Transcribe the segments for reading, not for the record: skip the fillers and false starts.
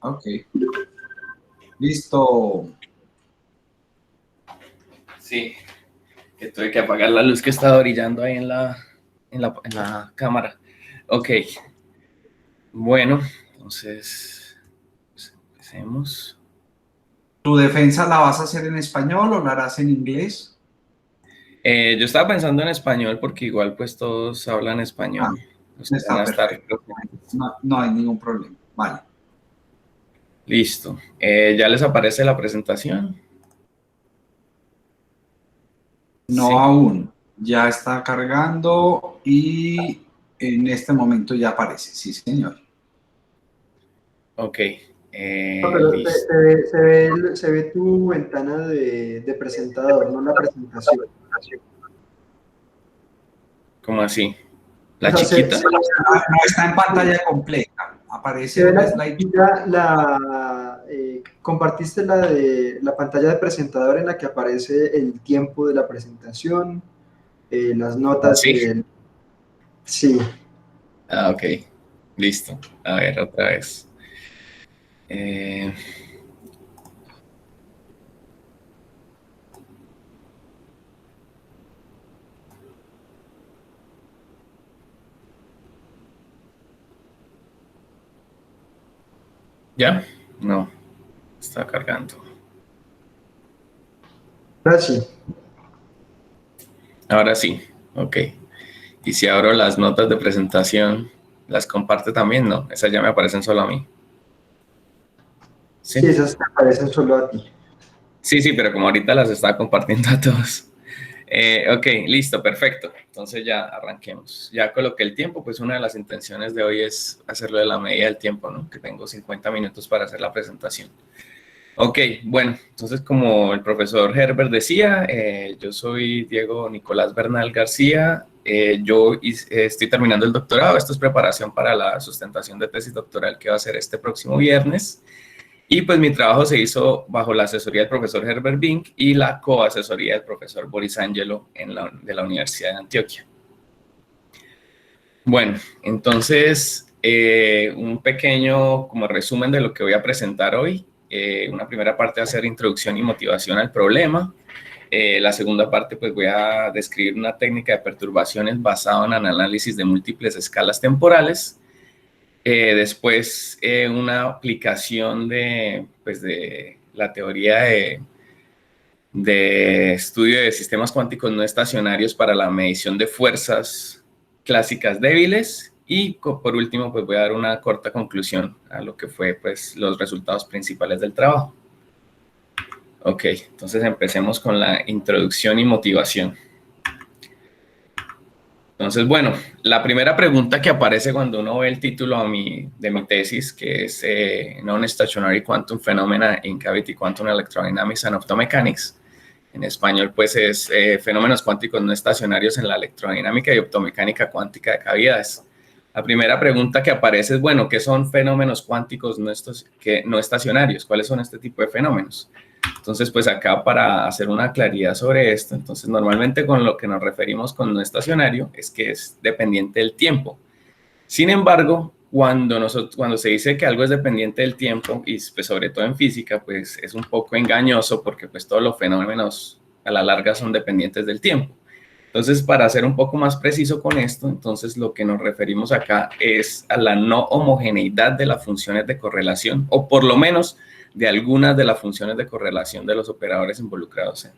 Ok. Listo. Sí, que tuve que apagar la luz que estaba brillando ahí en la cámara. Ok. Bueno, entonces, pues empecemos. ¿Tu defensa la vas a hacer en español o la harás en inglés? Yo estaba pensando en español porque igual pues todos hablan Ah, español. Los que van está a estar perfecto. No, no hay ningún problema. Vale. listo. ¿Ya les aparece la presentación? No Sí. aún. Ya está cargando y en este momento ya aparece. Sí, señor. Ok. No, pero Listo. se ve tu ventana de presentador, no la presentación. ¿Cómo así? O ¿La sea, chiquita? No está en pantalla completa. se Aparece ve un la slide. chiquita, compartiste la de la pantalla de presentador en la que aparece el tiempo de la presentación, las notas ¿Sí? del... Sí, Ah, ok. Listo. A ver, otra vez. Eh, ¿Ya? No, está cargando. ahora sí. Ahora sí. Ok. Y si abro las notas de presentación, ¿las comparte también? No, esas ya me aparecen solo a mí. Sí, ¿Sí? esas te aparecen solo a ti. Sí, sí, pero como ahorita las estaba compartiendo a todos. Ok, listo, perfecto. Entonces ya arranquemos. Ya coloqué el tiempo, pues una de las intenciones de hoy es hacerlo de la medida del tiempo, ¿no? Que tengo 50 minutos para hacer la presentación. Ok, bueno, entonces como el profesor Herbert decía, yo soy Diego Nicolás Bernal García, estoy terminando el doctorado, esto es preparación para la sustentación de tesis doctoral que va a ser este próximo viernes, y pues mi trabajo se hizo bajo la asesoría del profesor Herbert Bink y la coasesoría del profesor Boris Angelo de la Universidad de Antioquia. Bueno, entonces, un pequeño como resumen de lo que voy a presentar hoy. Una primera parte va a ser introducción y motivación al problema. La segunda parte, pues voy a describir una técnica de perturbaciones basada en el análisis de múltiples escalas temporales. Después, una aplicación pues, de la teoría de estudio de sistemas cuánticos no estacionarios para la medición de fuerzas clásicas débiles y por último pues voy a dar una corta conclusión a lo que fue pues los resultados principales del trabajo. Ok, entonces empecemos con la introducción y motivación. Entonces, bueno, la primera pregunta que aparece cuando uno ve el título de mi tesis, que es Non-Stationary Quantum Phenomena in Cavity Quantum Electrodynamics and Optomechanics, en español, pues es fenómenos cuánticos no estacionarios en la electrodinámica y optomecánica cuántica de cavidades. La primera pregunta que aparece es, bueno, ¿qué son fenómenos cuánticos no estacionarios? ¿Cuáles son este tipo de fenómenos? Entonces, pues acá para hacer una claridad sobre esto, entonces normalmente con lo que nos referimos con no estacionario es que es dependiente del tiempo. Sin embargo, cuando se dice que algo es dependiente del tiempo, y pues sobre todo en física, pues es un poco engañoso porque pues todos los fenómenos a la larga son dependientes del tiempo. Entonces, para ser un poco más preciso con esto, entonces lo que nos referimos acá es a la no homogeneidad de las funciones de correlación, o por lo menos de algunas de las funciones de correlación de los operadores involucrados,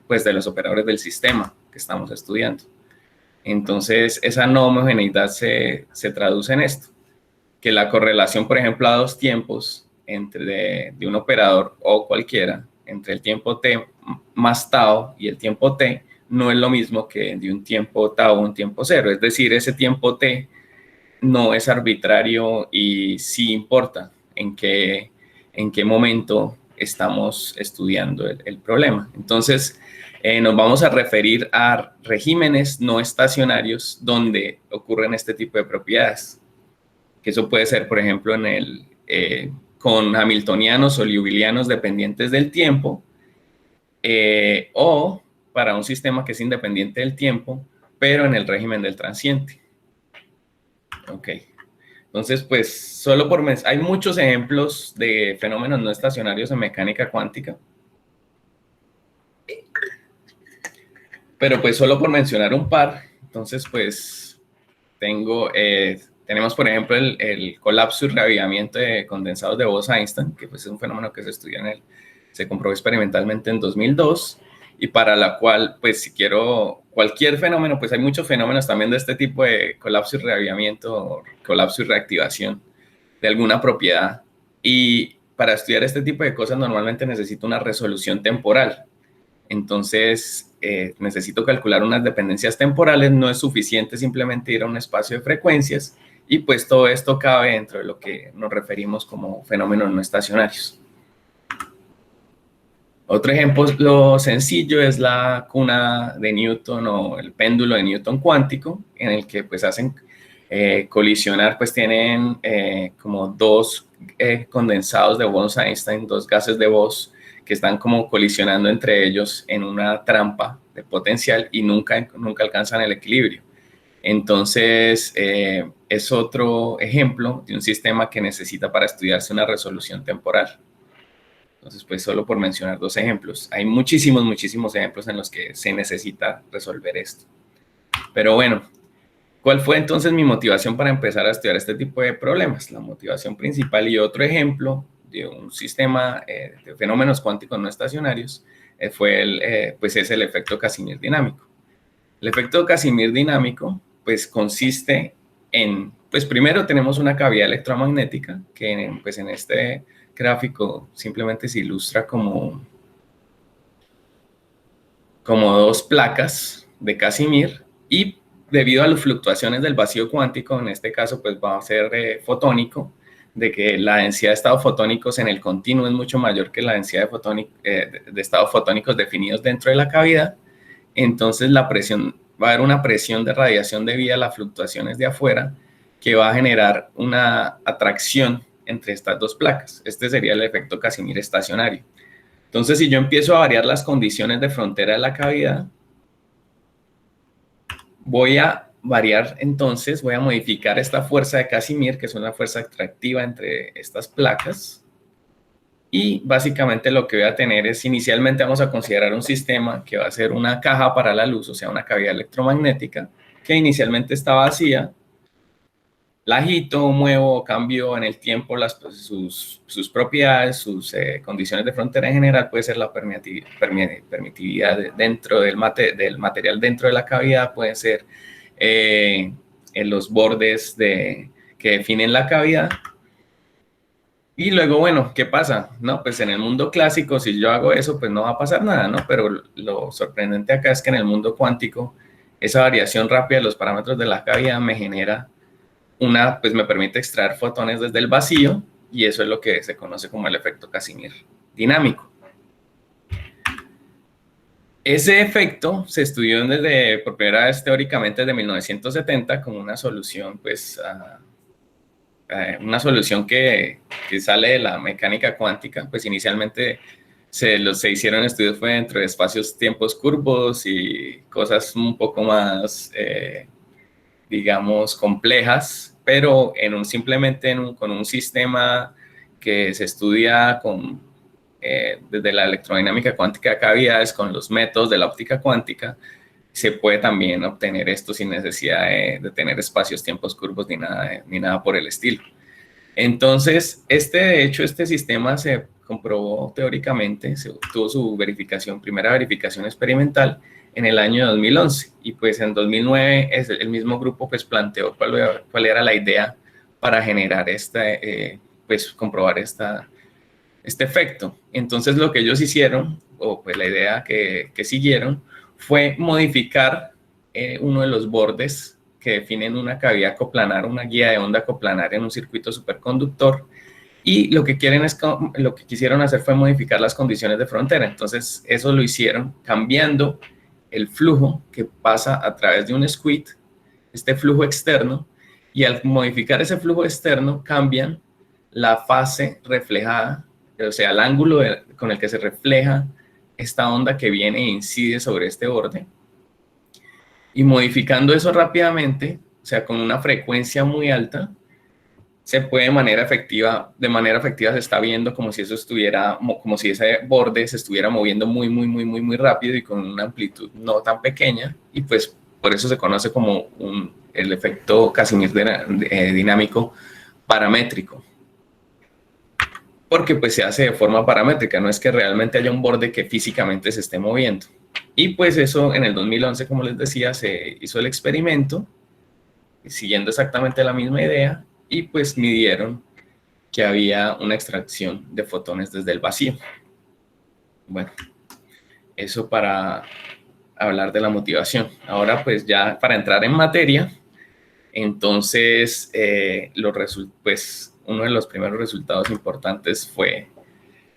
pues de los operadores del sistema que estamos estudiando. Entonces, esa no homogeneidad se traduce en esto, que la correlación, por ejemplo, a dos tiempos de un operador o cualquiera, entre el tiempo t más tau y el tiempo t, no es lo mismo que de un tiempo tau a un tiempo cero. Es decir, ese tiempo t no es arbitrario y sí importa en qué momento estamos estudiando el problema. Entonces, nos vamos a referir a regímenes no estacionarios donde ocurren este tipo de propiedades. Que eso puede ser, por ejemplo, con hamiltonianos o liouvilleanos dependientes del tiempo, o para un sistema que es independiente del tiempo, pero en el régimen del transiente. Ok. Entonces, pues, hay muchos ejemplos de fenómenos no estacionarios en mecánica cuántica. Pero pues solo por mencionar un par, entonces pues tenemos por ejemplo el colapso y reavivamiento de condensados de Bose-Einstein, que pues es un fenómeno que se estudió se comprobó experimentalmente en 2002, y para la cual pues si quiero cualquier fenómeno, pues hay muchos fenómenos también de este tipo de colapso y reavivamiento, colapso y reactivación de alguna propiedad, y para estudiar este tipo de cosas normalmente necesito una resolución temporal. Entonces, necesito calcular unas dependencias temporales, no es suficiente simplemente ir a un espacio de frecuencias, y pues todo esto cabe dentro de lo que nos referimos como fenómenos no estacionarios. Otro ejemplo sencillo es la cuna de Newton o el péndulo de Newton cuántico, en el que pues hacen colisionar, pues tienen como dos condensados de Bose-Einstein, dos gases de Bose, que están como colisionando entre ellos en una trampa de potencial y nunca alcanzan el equilibrio. Entonces, es otro ejemplo de un sistema que necesita para estudiarse una resolución temporal. Entonces, pues solo por mencionar dos ejemplos. Hay muchísimos ejemplos en los que se necesita resolver esto. Pero bueno, ¿cuál fue entonces mi motivación para empezar a estudiar este tipo de problemas? La motivación principal y otro ejemplo de un sistema de fenómenos cuánticos no estacionarios pues es el efecto Casimir dinámico. El efecto Casimir dinámico pues consiste en, pues primero tenemos una cavidad electromagnética que pues en este gráfico simplemente se ilustra como dos placas de Casimir, y debido a las fluctuaciones del vacío cuántico, en este caso pues va a ser fotónico, de que la densidad de estados fotónicos en el continuo es mucho mayor que la densidad de estados fotónicos definidos dentro de la cavidad. Entonces va a haber una presión de radiación debido a las fluctuaciones de afuera, que va a generar una atracción entre estas dos placas. Este sería el efecto Casimir estacionario. Entonces, si yo empiezo a variar las condiciones de frontera de la cavidad, voy a modificar esta fuerza de Casimir, que es una fuerza atractiva entre estas placas, y básicamente lo que voy a tener es, inicialmente vamos a considerar un sistema que va a ser una caja para la luz, o sea, una cavidad electromagnética, que inicialmente está vacía. La agito, muevo, cambio en el tiempo sus propiedades, sus condiciones de frontera en general. Puede ser la permitividad dentro del material dentro de la cavidad, puede ser en los bordes que definen la cavidad. Y luego, bueno, ¿qué pasa? No, pues en el mundo clásico, si yo hago eso, pues no va a pasar nada, ¿no? Pero lo sorprendente acá es que en el mundo cuántico, esa variación rápida de los parámetros de la cavidad me genera pues me permite extraer fotones desde el vacío, y eso es lo que se conoce como el efecto Casimir dinámico. Ese efecto se estudió por primera vez teóricamente desde 1970 como una solución, pues, una solución que sale de la mecánica cuántica. Pues inicialmente se hicieron estudios fue dentro de espacios-tiempos curvos y cosas un poco más, digamos, complejas, pero simplemente con un sistema que se estudia desde la electrodinámica cuántica de cavidades, con los métodos de la óptica cuántica, se puede también obtener esto sin necesidad de tener espacios, tiempos curvos ni nada por el estilo. Entonces, de hecho, este sistema se comprobó teóricamente, tuvo su primera verificación experimental en el año 2011, y pues en 2009 el mismo grupo pues planteó cuál era la idea para generar pues comprobar este efecto. Entonces lo que ellos hicieron, o pues la idea que siguieron, fue modificar uno de los bordes que definen una cavidad coplanar, una guía de onda coplanar en un circuito superconductor, y lo que quisieron hacer fue modificar las condiciones de frontera. Entonces eso lo hicieron cambiando el flujo que pasa a través de un squid, este flujo externo, y al modificar ese flujo externo cambian la fase reflejada, o sea, el ángulo con el que se refleja esta onda que viene e incide sobre este borde, y modificando eso rápidamente, o sea, con una frecuencia muy alta, se puede de manera efectiva se está viendo como si eso estuviera, como si ese borde se estuviera moviendo muy rápido y con una amplitud no tan pequeña, y pues por eso se conoce como el efecto Casimir dinámico paramétrico, porque pues se hace de forma paramétrica, no es que realmente haya un borde que físicamente se esté moviendo. Y pues eso en el 2011, como les decía, se hizo el experimento, siguiendo exactamente la misma idea, y pues midieron que había una extracción de fotones desde el vacío. Bueno, eso para hablar de la motivación. Ahora pues ya para entrar en materia, entonces pues uno de los primeros resultados importantes fue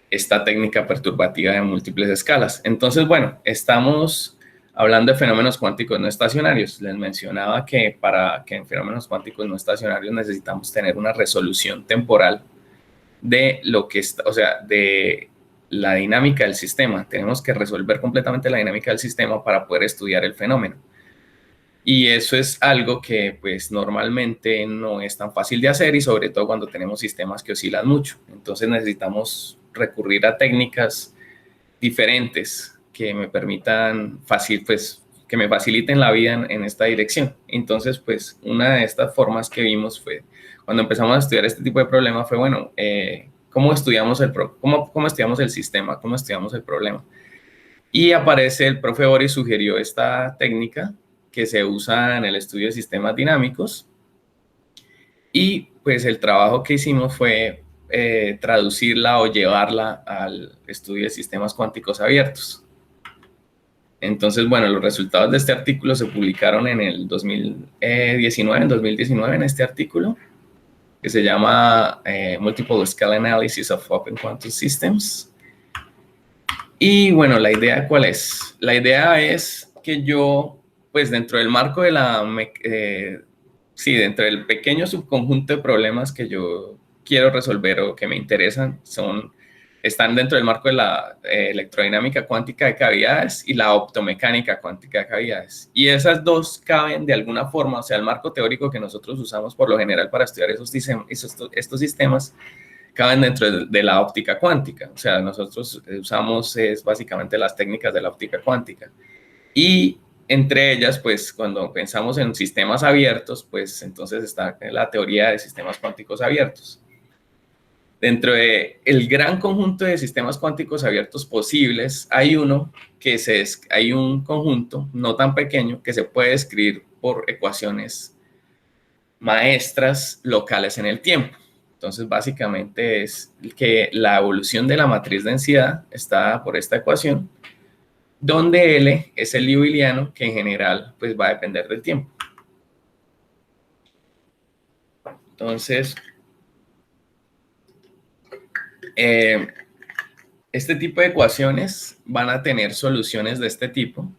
esta técnica perturbativa de múltiples escalas. Entonces, bueno, estamos hablando de fenómenos cuánticos no estacionarios. Les mencionaba que para que en fenómenos cuánticos no estacionarios necesitamos tener una resolución temporal de lo que está, o sea, de la dinámica del sistema. Tenemos que resolver completamente la dinámica del sistema para poder estudiar el fenómeno. Y eso es algo que pues normalmente no es tan fácil de hacer, y sobre todo cuando tenemos sistemas que oscilan mucho. Entonces necesitamos recurrir a técnicas diferentes que me permitan que me faciliten la vida en esta dirección. Entonces pues una de estas formas que vimos fue cuando empezamos a estudiar este tipo de problemas fue, bueno, ¿cómo estudiamos cómo estudiamos el sistema? ¿Cómo estudiamos el problema? Y aparece el profe Boris sugirió esta técnica que se usa en el estudio de sistemas dinámicos, y pues el trabajo que hicimos fue traducirla o llevarla al estudio de sistemas cuánticos abiertos. Entonces, bueno, los resultados de este artículo se publicaron en el 2019, en este artículo, que se llama Multiple Scale Analysis of Open Quantum Systems. Y bueno, ¿la idea cuál es? La idea es que yo, pues dentro del marco de dentro del pequeño subconjunto de problemas que yo quiero resolver o que me interesan, están dentro del marco de la electrodinámica cuántica de cavidades y la optomecánica cuántica de cavidades. Y esas dos caben de alguna forma, o sea, el marco teórico que nosotros usamos por lo general para estudiar estos sistemas, caben dentro de la óptica cuántica. O sea, nosotros usamos básicamente las técnicas de la óptica cuántica. Y entre ellas, pues cuando pensamos en sistemas abiertos, pues entonces está la teoría de sistemas cuánticos abiertos. Dentro del gran conjunto de sistemas cuánticos abiertos posibles, hay un conjunto no tan pequeño que se puede escribir por ecuaciones maestras locales en el tiempo. Entonces, básicamente es que la evolución de la matriz densidad está por esta ecuación, donde L es el liouvilleano, que en general pues va a depender del tiempo. Entonces, este tipo de ecuaciones van a tener soluciones de este tipo.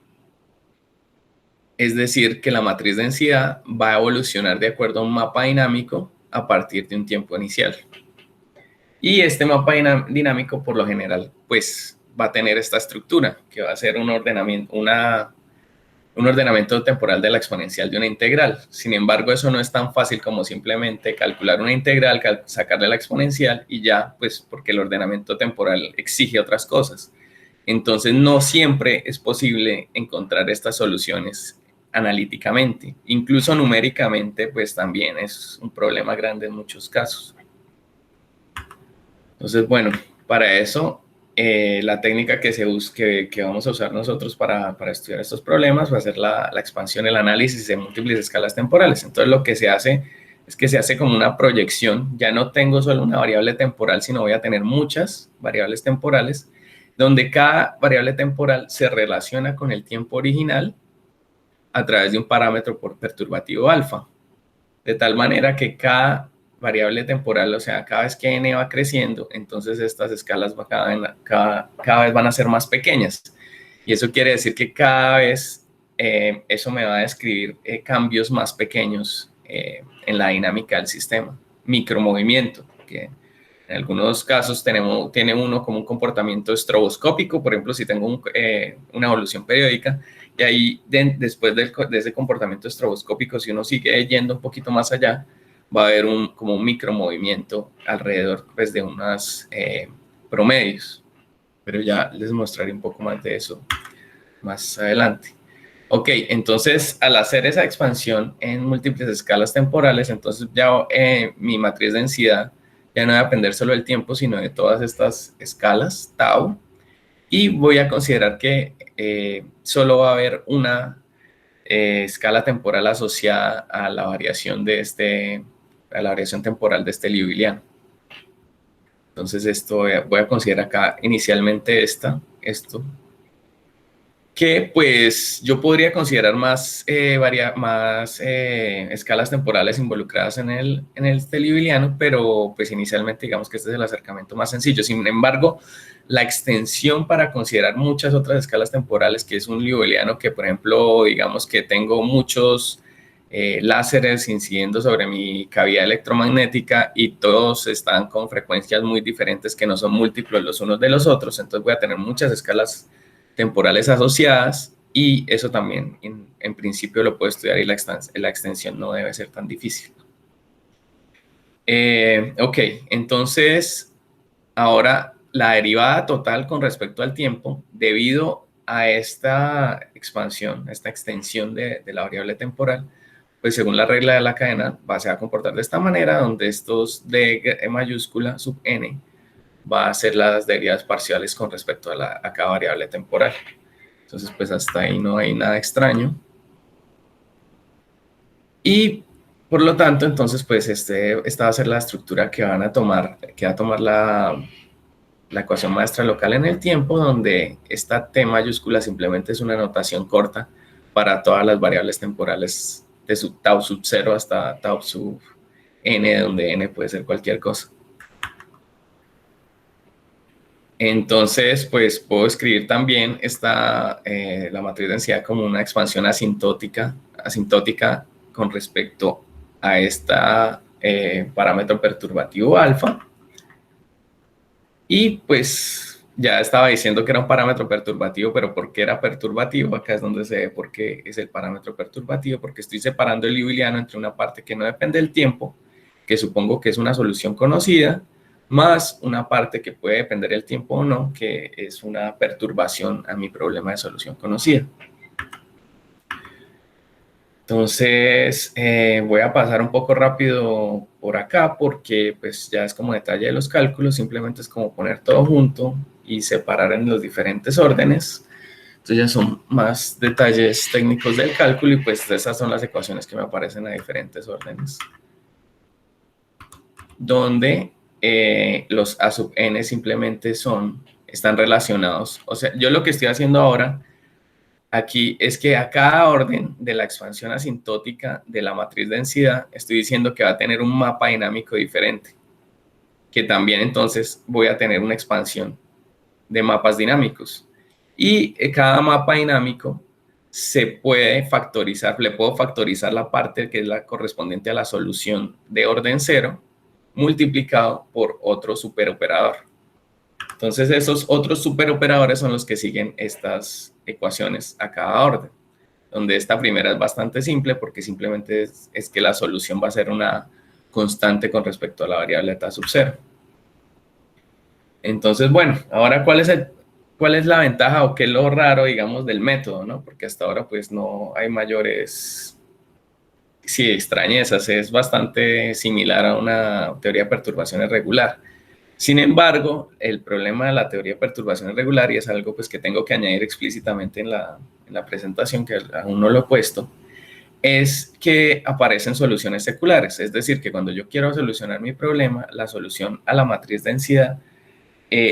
Es decir, que la matriz densidad va a evolucionar de acuerdo a un mapa dinámico a partir de un tiempo inicial. Y este mapa dinámico, por lo general, pues va a tener esta estructura, que va a ser un ordenamiento temporal de la exponencial de una integral. Sin embargo, eso no es tan fácil como simplemente calcular una integral, sacarle la exponencial y ya, pues porque el ordenamiento temporal exige otras cosas. Entonces, no siempre es posible encontrar estas soluciones analíticamente. Incluso numéricamente, pues también es un problema grande en muchos casos. Entonces, bueno, para eso, la técnica que vamos a usar nosotros para estudiar estos problemas va a ser la expansión, el análisis de múltiples escalas temporales. Entonces, lo que se hace es que se hace como una proyección. Ya no tengo solo una variable temporal, sino voy a tener muchas variables temporales, donde cada variable temporal se relaciona con el tiempo original a través de un parámetro perturbativo alfa, de tal manera que cada variable temporal, o sea, cada vez que n va creciendo, entonces estas escalas cada vez van a ser más pequeñas. Y eso quiere decir que cada vez eso me va a describir cambios más pequeños en la dinámica del sistema, micromovimiento, que en algunos casos tiene uno como un comportamiento estroboscópico, por ejemplo, si tengo una evolución periódica, y ahí después de ese comportamiento estroboscópico, si uno sigue yendo un poquito más allá, va a haber como un micromovimiento alrededor pues, de unos promedios. Pero ya les mostraré un poco más de eso más adelante. Ok, entonces al hacer esa expansión en múltiples escalas temporales, entonces ya mi matriz de densidad ya no va a depender solo del tiempo, sino de todas estas escalas, tau, y voy a considerar que solo va a haber una escala temporal asociada a la variación a la variación temporal de este liouvilleano. Entonces esto voy a considerar acá inicialmente esto, que pues yo podría considerar más escalas temporales involucradas en el liouvilleano, pero pues inicialmente digamos que este es el acercamiento más sencillo. Sin embargo, la extensión para considerar muchas otras escalas temporales, que es un liouvilleano que, por ejemplo, digamos que tengo muchos láseres incidiendo sobre mi cavidad electromagnética y todos están con frecuencias muy diferentes que no son múltiplos los unos de los otros, entonces voy a tener muchas escalas temporales asociadas y eso también en principio lo puedo estudiar y la extensión no debe ser tan difícil. Ok, entonces ahora la derivada total con respecto al tiempo debido a esta expansión, esta extensión de la variable temporal, pues según la regla de la cadena se va a comportar de esta manera, donde estos d mayúscula sub n va a ser las derivadas parciales con respecto a cada variable temporal. Entonces, pues hasta ahí no hay nada extraño. Y por lo tanto, entonces, pues esta va a ser la estructura que va a tomar la ecuación maestra local en el tiempo, donde esta t mayúscula simplemente es una notación corta para todas las variables temporales de tau sub 0 hasta tau sub n, donde n puede ser cualquier cosa. Entonces, pues puedo escribir también la matriz de densidad como una expansión asintótica con respecto a esta parámetro perturbativo alfa. Y pues ya estaba diciendo que era un parámetro perturbativo, pero ¿por qué era perturbativo? Acá es donde se ve por qué es el parámetro perturbativo, porque estoy separando el liouvilleano entre una parte que no depende del tiempo, que supongo que es una solución conocida, más una parte que puede depender del tiempo o no, que es una perturbación a mi problema de solución conocida. Entonces, voy a pasar un poco rápido por acá porque pues ya es como detalle de los cálculos, simplemente es como poner todo junto y separar en los diferentes órdenes. Entonces ya son más detalles técnicos del cálculo y pues esas son las ecuaciones que me aparecen a diferentes órdenes. Donde los a sub n simplemente están relacionados. O sea, yo lo que estoy haciendo ahora aquí es que a cada orden de la expansión asintótica de la matriz de densidad estoy diciendo que va a tener un mapa dinámico diferente, que también entonces voy a tener una expansión de mapas dinámicos. Y cada mapa dinámico se puede factorizar, le puedo factorizar la parte que es la correspondiente a la solución de orden 0 multiplicado por otro superoperador. Entonces esos otros superoperadores son los que siguen estas ecuaciones a cada orden, donde esta primera es bastante simple porque simplemente es que la solución va a ser una constante con respecto a la variable t sub 0. Entonces, bueno, ahora ¿cuál es la ventaja o qué es lo raro, digamos, del método, ¿no? Porque hasta ahora pues no hay mayores extrañezas, es bastante similar a una teoría de perturbaciones regular. Sin embargo, el problema de la teoría de perturbaciones regular, y es algo pues, que tengo que añadir explícitamente en la presentación, que aún no lo he puesto, es que aparecen soluciones seculares. Es decir, que cuando yo quiero solucionar mi problema, la solución a la matriz de densidad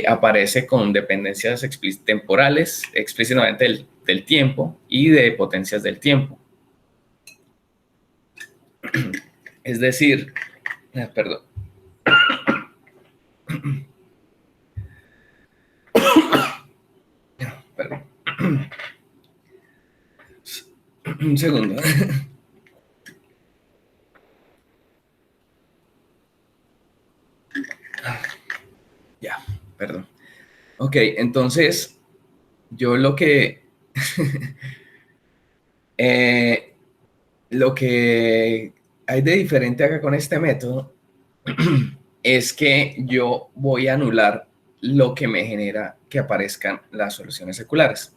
aparece con dependencias temporales, explícitamente del tiempo, y de potencias del tiempo. Es decir, perdón. Perdón. Un segundo. Ya, perdón. Ok, entonces, yo lo que hay de diferente acá con este método es que yo voy a anular lo que me genera que aparezcan las soluciones seculares,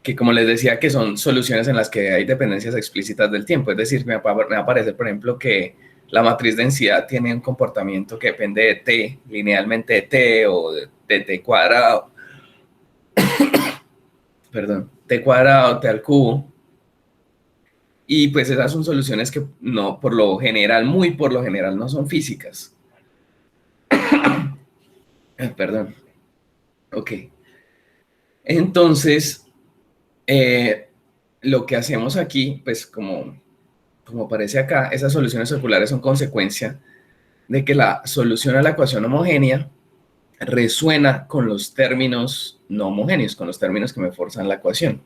que como les decía, que son soluciones en las que hay dependencias explícitas del tiempo. Es decir, me va a aparecer, por ejemplo, que la matriz densidad tiene un comportamiento que depende de t, linealmente de t o de t cuadrado, perdón, t cuadrado, t al cubo. Y pues esas son soluciones que no, por lo general, muy por lo general, no son físicas. Perdón. Ok. Entonces, lo que hacemos aquí, pues como aparece acá, esas soluciones circulares son consecuencia de que la solución a la ecuación homogénea resuena con los términos no homogéneos, con los términos que me forzan la ecuación.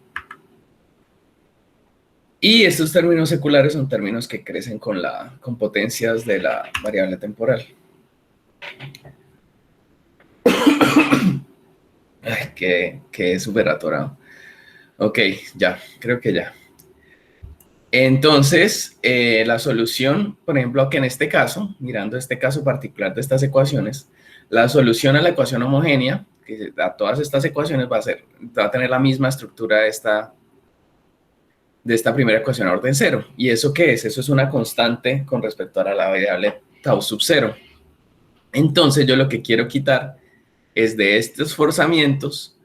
Y estos términos seculares son términos que crecen con potencias de la variable temporal. Ay, que súper atorado. Ok, ya, creo que ya. Entonces, la solución, por ejemplo, que en este caso, mirando este caso particular de estas ecuaciones, la solución a la ecuación homogénea, que a todas estas ecuaciones va a tener la misma estructura de esta primera ecuación a orden cero. ¿Y eso qué es? Eso es una constante con respecto a la variable tau sub cero. Entonces, yo lo que quiero quitar es de estos forzamientos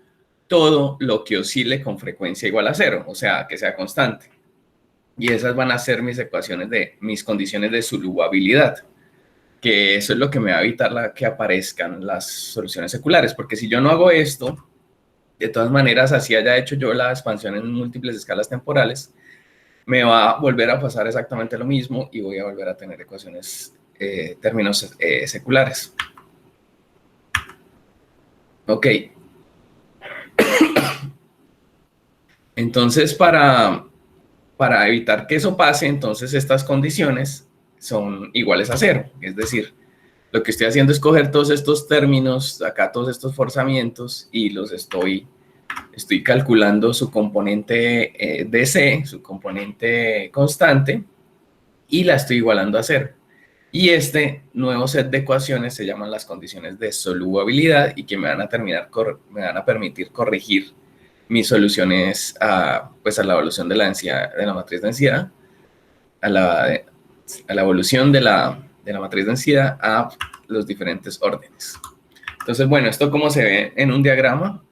todo lo que oscile con frecuencia igual a cero, o sea, que sea constante. Y esas van a ser mis ecuaciones mis condiciones de solubabilidad, que eso es lo que me va a evitar que aparezcan las soluciones seculares, porque si yo no hago esto, de todas maneras, así haya hecho yo la expansión en múltiples escalas temporales, me va a volver a pasar exactamente lo mismo y voy a volver a tener ecuaciones, términos seculares. Ok. Entonces, para evitar que eso pase, entonces estas condiciones son iguales a cero. Es decir, lo que estoy haciendo es coger todos estos términos, acá todos estos forzamientos, y los estoy calculando su componente DC, su componente constante, y la estoy igualando a cero. Y este nuevo set de ecuaciones se llaman las condiciones de solubabilidad y que me van a permitir corregir mis soluciones pues a la evolución de la densidad, de la matriz densidad, a la evolución de la matriz densidad a los diferentes órdenes. Entonces, bueno, esto como se ve en un diagrama,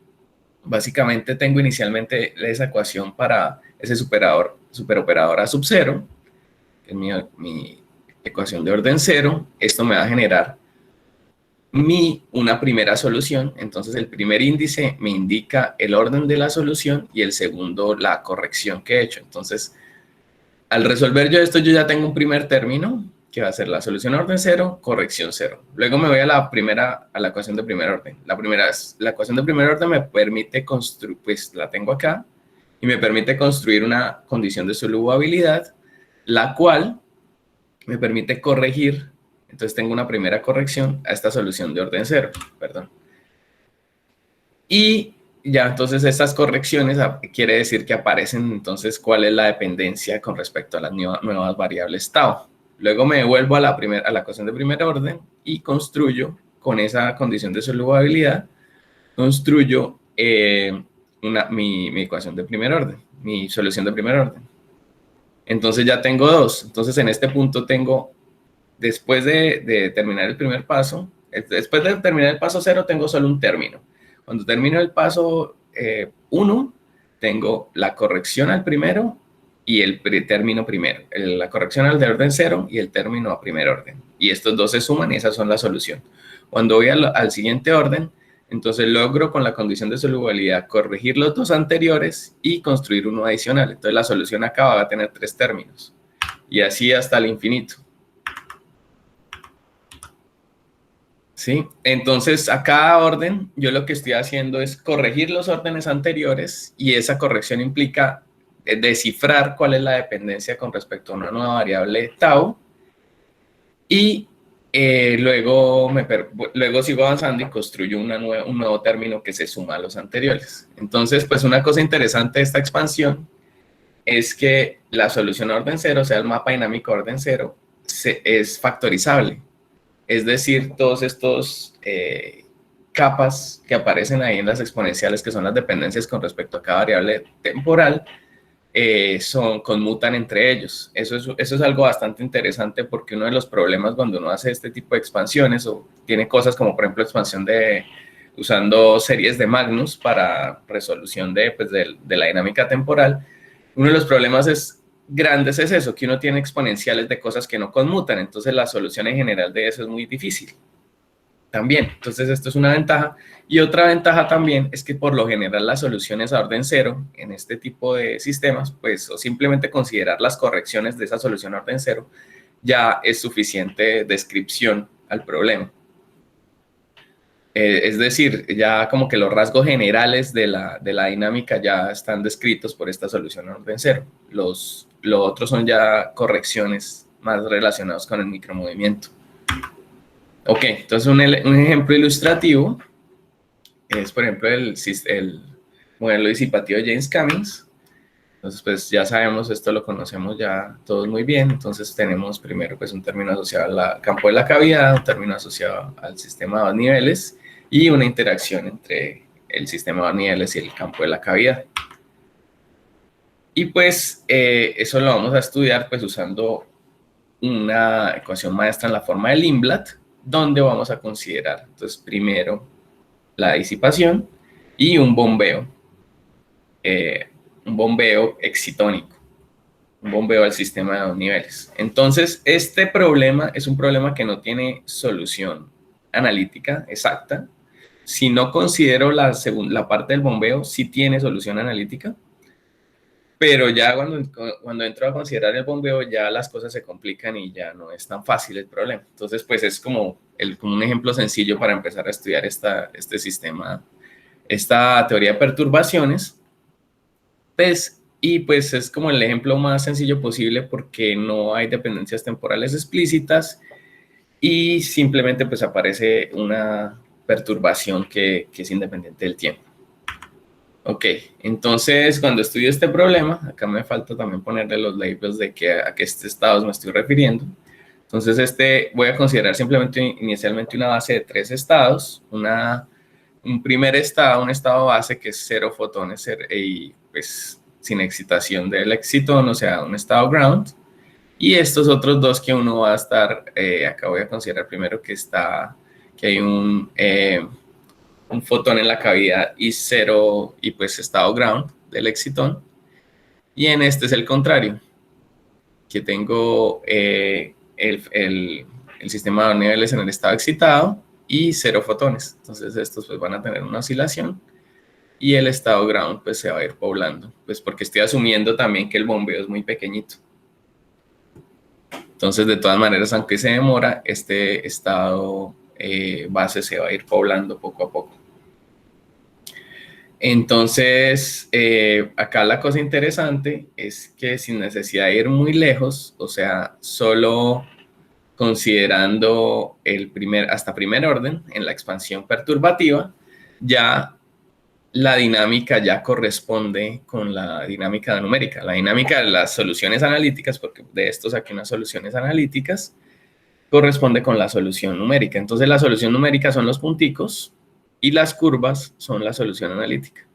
básicamente tengo inicialmente esa ecuación para ese superoperador A sub cero, que es mi ecuación de orden cero. Esto me va a generar una primera solución. Entonces el primer índice me indica el orden de la solución y el segundo la corrección que he hecho. Entonces, al resolver yo esto, yo ya tengo un primer término que va a ser la solución a orden cero, corrección cero. Luego me voy a la ecuación de primer orden. La ecuación de primer orden me permite construir, pues la tengo acá, y me permite construir una condición de solubabilidad, la cual me permite corregir. Entonces tengo una primera corrección a esta solución de orden cero, perdón. Y ya entonces estas correcciones quiere decir que aparecen entonces cuál es la dependencia con respecto a las nuevas variables tau. Luego me devuelvo a la ecuación de primer orden y construyo con esa condición de solubabilidad, construyo mi ecuación de primer orden, mi solución de primer orden. Entonces ya tengo dos. Entonces en este punto tengo, después de terminar el primer paso, después de terminar el paso 0, tengo solo un término. Cuando termino el paso 1, tengo la corrección al primero y el término primero. La corrección al de orden 0 y el término a primer orden. Y estos dos se suman y esas son la solución. Cuando voy al siguiente orden, entonces logro con la condición de solubabilidad corregir los dos anteriores y construir uno adicional. Entonces la solución acá va a tener 3 términos. Y así hasta el infinito. ¿Sí? Entonces, a cada orden, yo lo que estoy haciendo es corregir los órdenes anteriores y esa corrección implica descifrar cuál es la dependencia con respecto a una nueva variable tau y luego sigo avanzando y construyo un nuevo término que se suma a los anteriores. Entonces, pues una cosa interesante de esta expansión es que la solución a orden cero, o sea, el mapa dinámico a orden cero, es factorizable. Es decir, todos estos capas que aparecen ahí en las exponenciales, que son las dependencias con respecto a cada variable temporal, conmutan entre ellos. Eso es algo bastante interesante, porque uno de los problemas cuando uno hace este tipo de expansiones o tiene cosas como, por ejemplo, expansión usando series de Magnus para resolución de la dinámica temporal, uno de los problemas grandes es eso, que uno tiene exponenciales de cosas que no conmutan, entonces la solución en general de eso es muy difícil también. Entonces esto es una ventaja. Y otra ventaja también es que por lo general las soluciones a orden cero en este tipo de sistemas, pues, o simplemente considerar las correcciones de esa solución a orden cero, ya es suficiente descripción al problema. Es decir, ya como que los rasgos generales de la dinámica ya están descritos por esta solución a orden cero. Lo otro son ya correcciones más relacionadas con el micromovimiento. Ok, entonces un ejemplo ilustrativo es, por ejemplo, el modelo disipativo de James Cummings. Entonces, pues ya sabemos, esto lo conocemos ya todos muy bien. Entonces tenemos primero pues un término asociado al campo de la cavidad, un término asociado al sistema de dos niveles y una interacción entre el sistema de dos niveles y el campo de la cavidad. Y pues eso lo vamos a estudiar pues usando una ecuación maestra en la forma de Lindblad, donde vamos a considerar, entonces, primero la disipación y un bombeo excitónico, un bombeo al sistema de dos niveles. Entonces, este problema es un problema que no tiene solución analítica exacta. Si no considero la parte del bombeo, sí tiene solución analítica, pero ya cuando entro a considerar el bombeo, ya las cosas se complican y ya no es tan fácil el problema. Entonces, pues es como un ejemplo sencillo para empezar a estudiar este sistema, esta teoría de perturbaciones. Y pues es como el ejemplo más sencillo posible porque no hay dependencias temporales explícitas y simplemente pues aparece una perturbación que es independiente del tiempo. Ok, entonces cuando estudio este problema, acá me falta también ponerle los labels de a qué estados me estoy refiriendo. Entonces voy a considerar simplemente inicialmente una base de 3 estados, un primer estado, un estado base que es 0 fotones y pues sin excitación del excitón, o sea, un estado ground. Y estos otros dos que uno va a estar, acá voy a considerar primero que hay un fotón en la cavidad y 0 y pues estado ground del excitón. Y en este es el contrario, que tengo el sistema de dos niveles en el estado excitado y 0 fotones. Entonces estos pues van a tener una oscilación y el estado ground pues se va a ir poblando, pues porque estoy asumiendo también que el bombeo es muy pequeñito. Entonces, de todas maneras, aunque se demora, este estado base se va a ir poblando poco a poco. Entonces, acá la cosa interesante es que sin necesidad de ir muy lejos, o sea, solo considerando hasta primer orden en la expansión perturbativa, ya la dinámica ya corresponde con la dinámica numérica. La dinámica de las soluciones analíticas, porque de esto saqué unas soluciones analíticas, corresponde con la solución numérica. Entonces, la solución numérica son los punticos y las curvas son la solución analítica.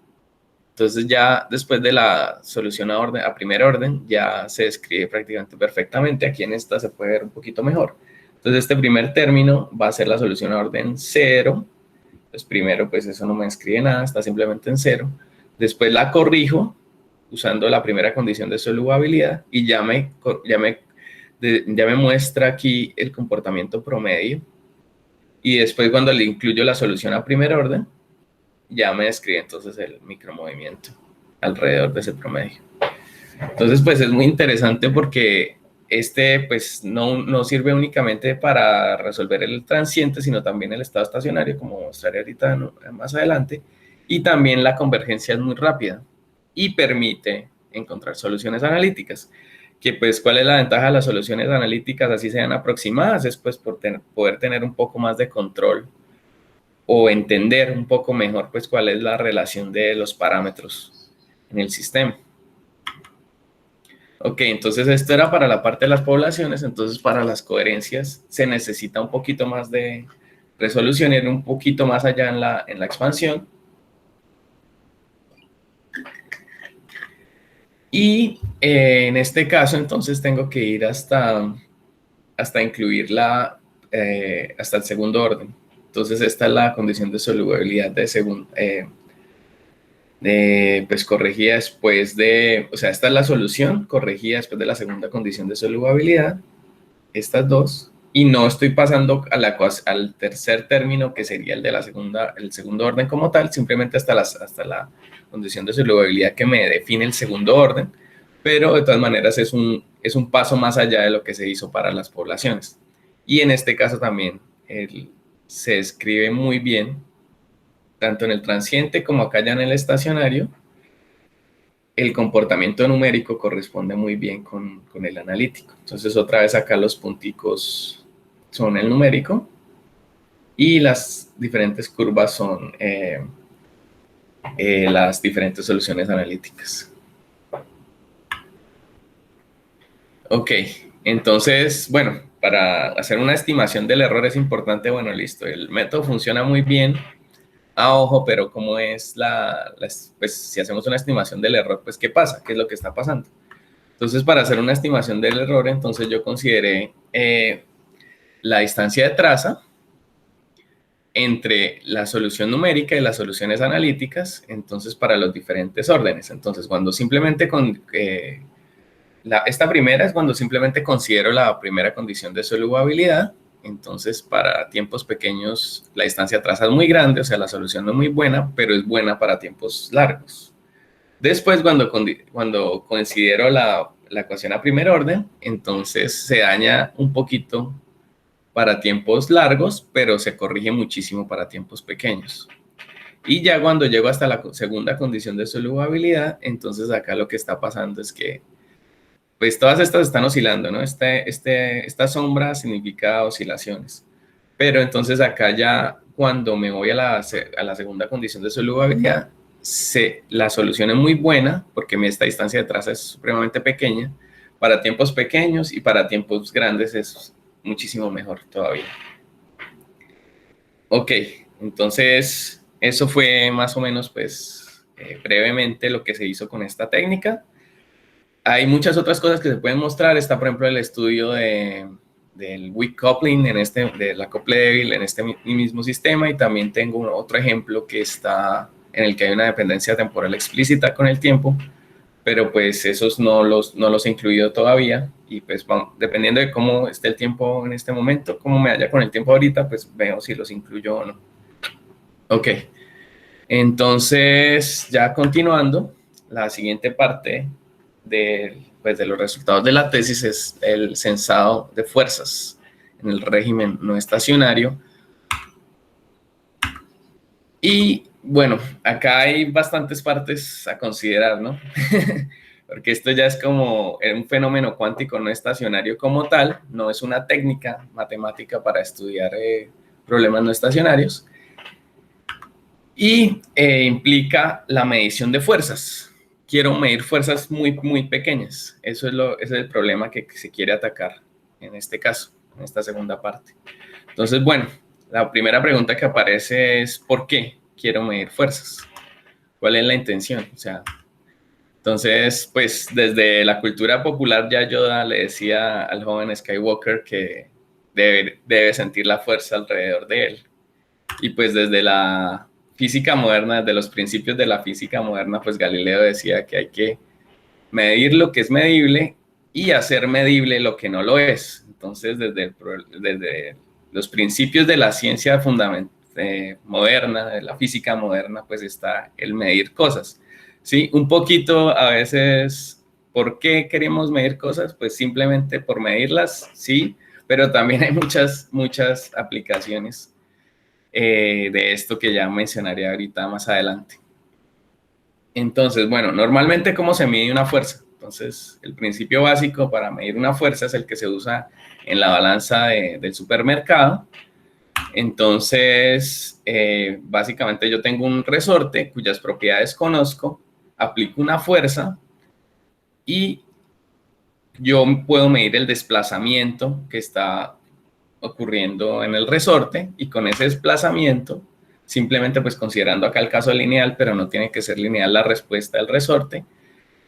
Entonces, ya después de la solución a primer orden, ya se describe prácticamente perfectamente. Aquí en esta se puede ver un poquito mejor. Entonces, este primer término va a ser la solución a orden 0. Pues primero, pues eso no me escribe nada, está simplemente en 0. Después la corrijo usando la primera condición de solubabilidad y ya me muestra aquí el comportamiento promedio. Y después cuando le incluyo la solución a primer orden, ya me describe entonces el micromovimiento alrededor de ese promedio. Entonces, pues es muy interesante porque pues no sirve únicamente para resolver el transiente, sino también el estado estacionario, como mostraré ahorita más adelante, y también la convergencia es muy rápida y permite encontrar soluciones analíticas, que pues cuál es la ventaja de las soluciones analíticas así sean aproximadas, es pues poder tener un poco más de control o entender un poco mejor pues cuál es la relación de los parámetros en el sistema. Ok, entonces esto era para la parte de las poblaciones, entonces para las coherencias se necesita un poquito más de resolución, ir un poquito más allá en la expansión. Y en este caso, entonces tengo que ir hasta incluir hasta el segundo orden. Entonces esta es la condición de solubilidad pues corregida después o sea, esta es la solución corregida después de la segunda condición de solubilidad, estas dos, y no estoy pasando al tercer término que sería el de el segundo orden como tal, simplemente hasta la condición de solubilidad que me define el segundo orden, pero de todas maneras es un paso más allá de lo que se hizo para las poblaciones. Y en este caso también se escribe muy bien, tanto en el transiente como acá ya en el estacionario. El comportamiento numérico corresponde muy bien con el analítico. Entonces, otra vez acá los punticos son el numérico y las diferentes curvas son las diferentes soluciones analíticas. Ok, entonces, bueno, para hacer una estimación del error es importante, bueno, listo, el método funciona muy bien a ojo, pero ¿cómo es pues si hacemos una estimación del error, pues ¿qué pasa? ¿Qué es lo que está pasando? Entonces, para hacer una estimación del error, entonces yo consideré la distancia de traza entre la solución numérica y las soluciones analíticas, entonces para los diferentes órdenes. Entonces, cuando simplemente esta primera es cuando simplemente considero la primera condición de solubilidad. Entonces, para tiempos pequeños, la distancia de traza es muy grande, o sea, la solución no es muy buena, pero es buena para tiempos largos. Después, cuando considero la ecuación a primer orden, entonces se daña un poquito para tiempos largos, pero se corrige muchísimo para tiempos pequeños. Y ya cuando llego hasta la segunda condición de solubilidad, entonces acá lo que está pasando es que pues todas estas están oscilando, ¿no? Esta sombra significa oscilaciones. Pero entonces acá ya cuando me voy a la segunda condición de solubilidad, la solución es muy buena porque esta distancia de traza es supremamente pequeña. Para tiempos pequeños y para tiempos grandes es muchísimo mejor todavía. Ok, entonces eso fue más o menos pues brevemente lo que se hizo con esta técnica. Hay muchas otras cosas que se pueden mostrar. Está, por ejemplo, el estudio del weak coupling, del acople débil en este mismo sistema, y también tengo otro ejemplo en el que hay una dependencia temporal explícita con el tiempo, pero pues esos no los he incluido todavía, y pues dependiendo de cómo esté el tiempo en este momento, cómo me haya con el tiempo ahorita, pues veo si los incluyo o no. Ok, entonces ya continuando, la siguiente parte pues de los resultados de la tesis es el censado de fuerzas en el régimen no estacionario. Y bueno, acá hay bastantes partes a considerar, ¿no? Porque esto ya es como un fenómeno cuántico no estacionario como tal, no es una técnica matemática para estudiar problemas no estacionarios, y implica la medición de fuerzas. Quiero medir fuerzas muy, muy pequeñas. Ese es el problema que se quiere atacar en este caso, en esta segunda parte. Entonces, bueno, la primera pregunta que aparece es ¿por qué quiero medir fuerzas? ¿Cuál es la intención? O sea, entonces, pues desde la cultura popular ya Yoda le decía al joven Skywalker que debe sentir la fuerza alrededor de él. Y pues desde la física moderna, desde los principios de la física moderna, pues Galileo decía que hay que medir lo que es medible y hacer medible lo que no lo es. Entonces, desde los principios de la ciencia moderna, de la física moderna, pues está el medir cosas. ¿Sí? Un poquito a veces, ¿por qué queremos medir cosas? Pues simplemente por medirlas, sí, pero también hay muchas aplicaciones de esto que ya mencionaré ahorita más adelante. Entonces, bueno, normalmente ¿cómo se mide una fuerza? Entonces, el principio básico para medir una fuerza es el que se usa en la balanza del supermercado. Entonces, básicamente yo tengo un resorte cuyas propiedades conozco, aplico una fuerza y yo puedo medir el desplazamiento que está ocurriendo en el resorte, y con ese desplazamiento, simplemente pues considerando acá el caso lineal, pero no tiene que ser lineal la respuesta del resorte,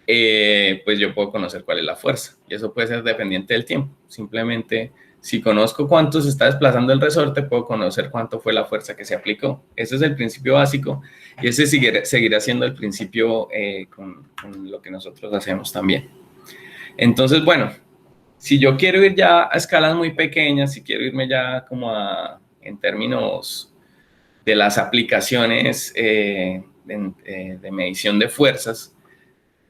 pues yo puedo conocer cuál es la fuerza, y eso puede ser dependiente del tiempo. Simplemente, si conozco cuánto se está desplazando el resorte, puedo conocer cuánto fue la fuerza que se aplicó. Ese es el principio básico, y ese seguirá siendo el principio con lo que nosotros hacemos también. Entonces, bueno, si yo quiero ir ya a escalas muy pequeñas, si quiero irme ya como en términos de las aplicaciones de medición de fuerzas,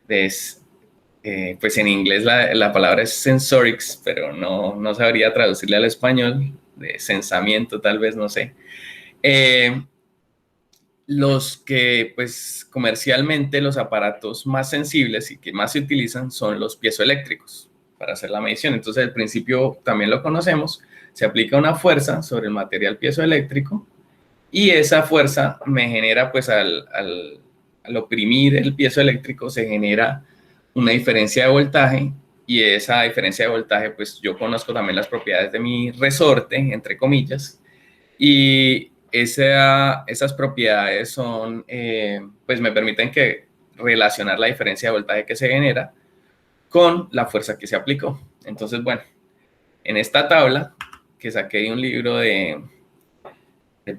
pues en inglés la palabra es sensorics, pero no sabría traducirle al español, de sensamiento tal vez, no sé. Los que pues comercialmente los aparatos más sensibles y que más se utilizan son los piezoeléctricos para hacer la medición. Entonces el principio también lo conocemos, se aplica una fuerza sobre el material piezoeléctrico y esa fuerza me genera pues al oprimir el piezoeléctrico se genera una diferencia de voltaje, y esa diferencia de voltaje pues yo conozco también las propiedades de mi resorte, entre comillas, y esas propiedades son, pues me permiten relacionar la diferencia de voltaje que se genera con la fuerza que se aplicó. Entonces, bueno, en esta tabla que saqué de un libro de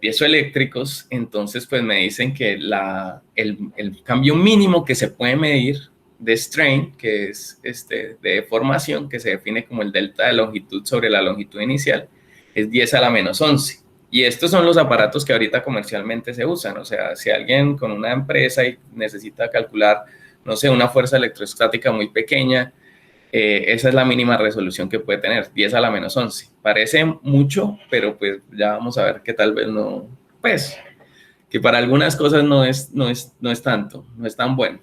piezoeléctricos, entonces pues me dicen que el cambio mínimo que se puede medir de strain, que es de deformación, que se define como el delta de longitud sobre la longitud inicial, es 10 a la menos 11. Y estos son los aparatos que ahorita comercialmente se usan. O sea, si alguien con una empresa y necesita calcular, no sé, una fuerza electrostática muy pequeña, esa es la mínima resolución que puede tener, 10 a la menos 11. Parece mucho, pero pues ya vamos a ver que tal vez no, pues, que para algunas cosas no es tanto, no es tan bueno.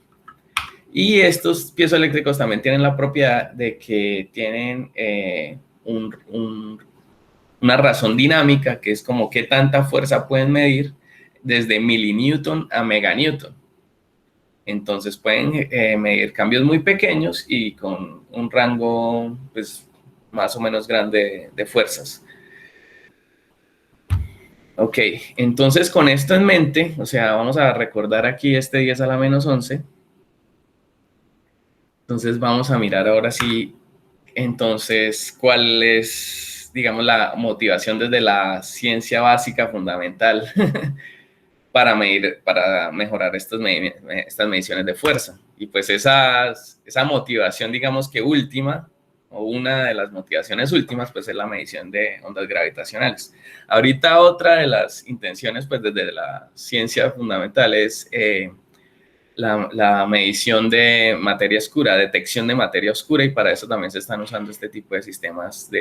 Y estos piezoeléctricos también tienen la propiedad de que tienen una razón dinámica, que es como qué tanta fuerza pueden medir desde milinewton a meganewton. Entonces pueden medir cambios muy pequeños y con un rango pues, más o menos grande de fuerzas. Ok, entonces con esto en mente, o sea, vamos a recordar aquí este 10 a la menos 11. Entonces vamos a mirar ahora sí, entonces, cuál es, digamos, la motivación desde la ciencia básica fundamental para mejorar estas mediciones de fuerza. Y pues esa motivación, digamos que última, o una de las motivaciones últimas, pues es la medición de ondas gravitacionales. Ahorita otra de las intenciones, pues desde la ciencia fundamental es la medición de materia oscura, detección de materia oscura, y para eso también se están usando este tipo de sistemas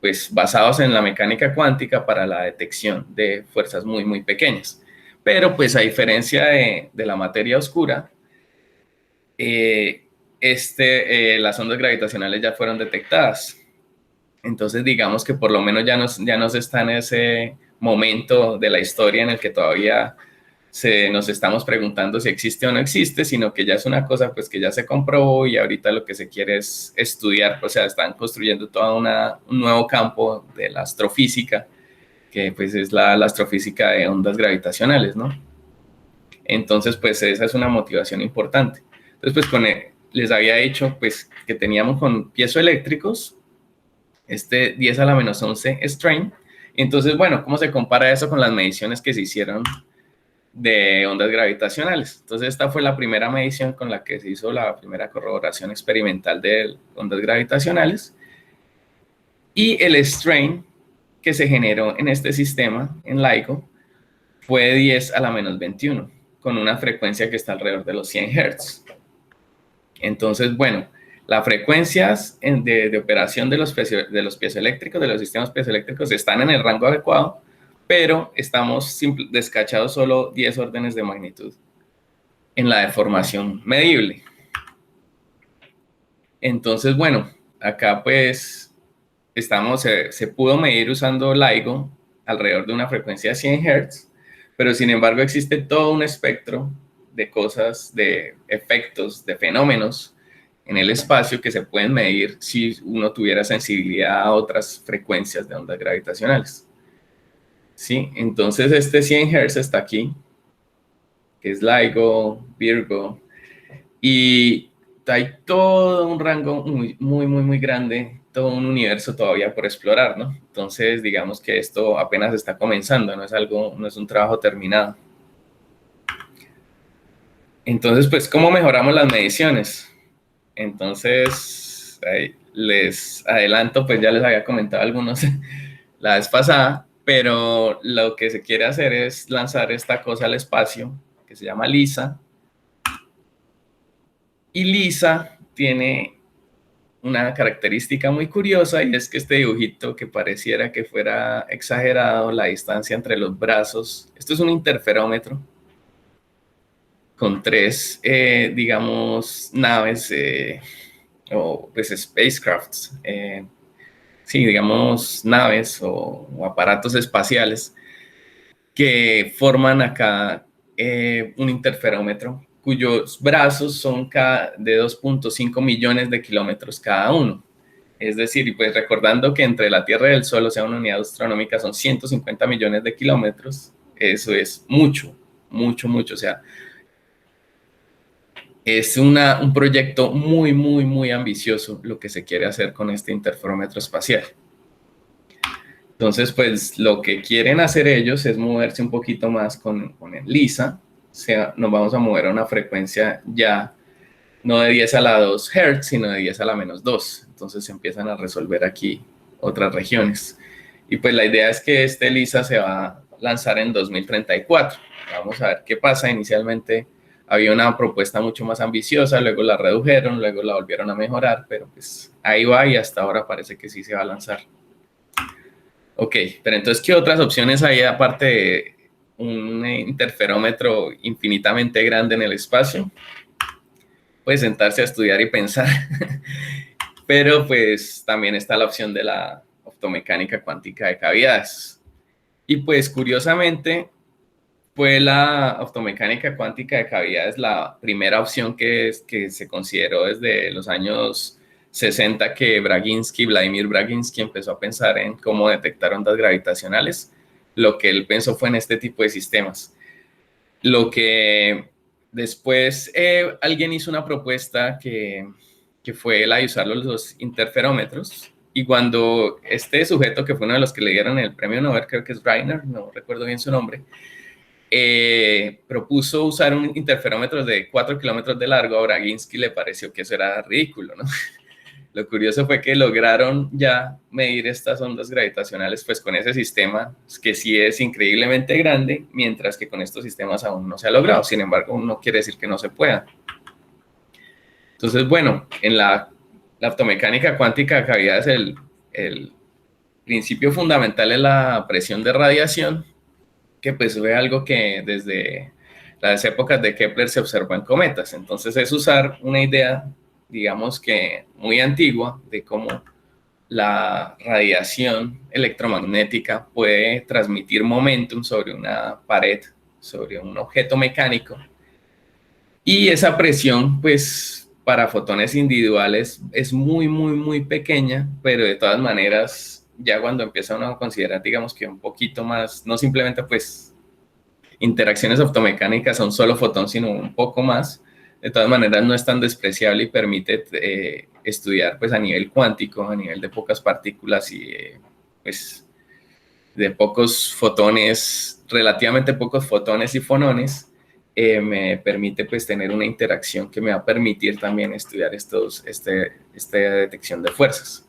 pues basados en la mecánica cuántica para la detección de fuerzas muy, muy pequeñas. Pero pues a diferencia de la materia oscura, las ondas gravitacionales ya fueron detectadas. Entonces digamos que por lo menos ya nos está en ese momento de la historia en el que todavía nos estamos preguntando si existe o no existe, sino que ya es una cosa pues que ya se comprobó, y ahorita lo que se quiere es estudiar. O sea, están construyendo todo un nuevo campo de la astrofísica, que pues es la astrofísica de ondas gravitacionales, ¿no? Entonces pues esa es una motivación importante. Entonces pues les había dicho pues que teníamos con piezoeléctricos 10 a la menos 11 strain. Entonces, bueno, ¿cómo se compara eso con las mediciones que se hicieron de ondas gravitacionales? Entonces esta fue la primera medición con la que se hizo la primera corroboración experimental de ondas gravitacionales, y el strain que se generó en este sistema, en LIGO, fue 10 a la menos 21, con una frecuencia que está alrededor de los 100 Hz. Entonces, bueno, las frecuencias de operación de los piezoeléctricos, de los sistemas piezoeléctricos, están en el rango adecuado, pero estamos descachados solo 10 órdenes de magnitud en la deformación medible. Entonces, bueno, acá pues se pudo medir usando LIGO alrededor de una frecuencia de 100 Hz, pero sin embargo existe todo un espectro de cosas, de efectos, de fenómenos en el espacio que se pueden medir si uno tuviera sensibilidad a otras frecuencias de ondas gravitacionales. ¿Sí? Entonces este 100 Hz está aquí, que es LIGO, Virgo, y hay todo un rango muy grande, todo un universo todavía por explorar, ¿no? Entonces, digamos que esto apenas está comenzando, no es un trabajo terminado. Entonces, pues, ¿cómo mejoramos las mediciones? Entonces, les adelanto, pues ya les había comentado algunos la vez pasada, pero lo que se quiere hacer es lanzar esta cosa al espacio, que se llama LISA. Y LISA tiene una característica muy curiosa, y es que este dibujito, que pareciera que fuera exagerado, la distancia entre los brazos, esto es un interferómetro con 3, digamos, naves o pues spacecrafts, sí, digamos, naves o aparatos espaciales que forman acá un interferómetro cuyos brazos son de 2.5 millones de kilómetros cada uno. Es decir, y pues recordando que entre la Tierra y el Sol, o sea, una unidad astronómica, son 150 millones de kilómetros, eso es mucho, o sea, es un proyecto muy ambicioso lo que se quiere hacer con este interferómetro espacial. Entonces, pues lo que quieren hacer ellos es moverse un poquito más con el LISA, o sea, nos vamos a mover a una frecuencia ya no de 10 a la 2 Hz, sino de 10 a la menos 2. Entonces se empiezan a resolver aquí otras regiones. Y pues la idea es que este LISA se va a lanzar en 2034. Vamos a ver qué pasa. Inicialmente había una propuesta mucho más ambiciosa, luego la redujeron, luego la volvieron a mejorar, pero pues ahí va y hasta ahora parece que sí se va a lanzar. Ok, pero entonces, ¿qué otras opciones hay aparte de un interferómetro infinitamente grande en el espacio? Pues sentarse a estudiar y pensar. Pero pues también está la opción de la optomecánica cuántica de cavidades. Y pues curiosamente fue la optomecánica cuántica de cavidades la primera opción que se consideró desde los años 60, que Vladimir Braginsky empezó a pensar en cómo detectar ondas gravitacionales. Lo que él pensó fue en este tipo de sistemas. Lo que después alguien hizo una propuesta que fue la de usar los interferómetros, y cuando este sujeto, que fue uno de los que le dieron el premio Nobel, creo que es Reiner, no recuerdo bien su nombre, propuso usar un interferómetro de 4 kilómetros de largo, a Braginsky le pareció que eso era ridículo, ¿no? Lo curioso fue que lograron ya medir estas ondas gravitacionales pues con ese sistema, que sí es increíblemente grande, mientras que con estos sistemas aún no se ha logrado. Sin embargo, no quiere decir que no se pueda. Entonces, bueno, en la optomecánica cuántica de cavidades el principio fundamental es la presión de radiación, que pues fue algo que desde las épocas de Kepler se observó en cometas. Entonces es usar una idea, digamos que muy antigua, de cómo la radiación electromagnética puede transmitir momentum sobre una pared, sobre un objeto mecánico, y esa presión pues para fotones individuales es muy pequeña, pero de todas maneras ya cuando empieza uno a considerar, digamos que un poquito más, no simplemente pues interacciones optomecánicas a un solo fotón, sino un poco más, de todas maneras no es tan despreciable y permite estudiar pues a nivel cuántico, a nivel de pocas partículas y pues de pocos fotones, relativamente pocos fotones y fonones, me permite pues tener una interacción que me va a permitir también estudiar esta detección de fuerzas.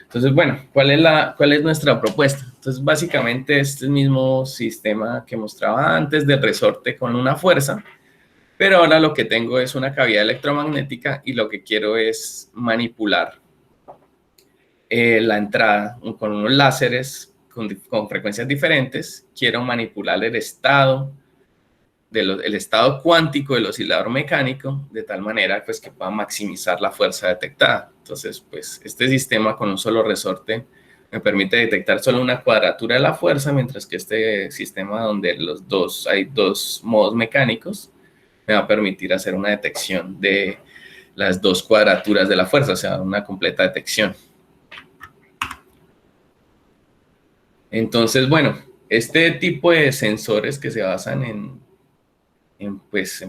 Entonces, bueno, ¿cuál es nuestra propuesta? Entonces, básicamente este mismo sistema que mostraba antes de resorte con una fuerza, pero ahora lo que tengo es una cavidad electromagnética y lo que quiero es manipular la entrada con unos láseres con frecuencias diferentes. Quiero manipular el estado cuántico del oscilador mecánico de tal manera pues, que pueda maximizar la fuerza detectada. Entonces, pues este sistema con un solo resorte me permite detectar solo una cuadratura de la fuerza, mientras que este sistema donde hay dos modos mecánicos me va a permitir hacer una detección de las dos cuadraturas de la fuerza, o sea, una completa detección. Entonces, bueno, este tipo de sensores que se basan en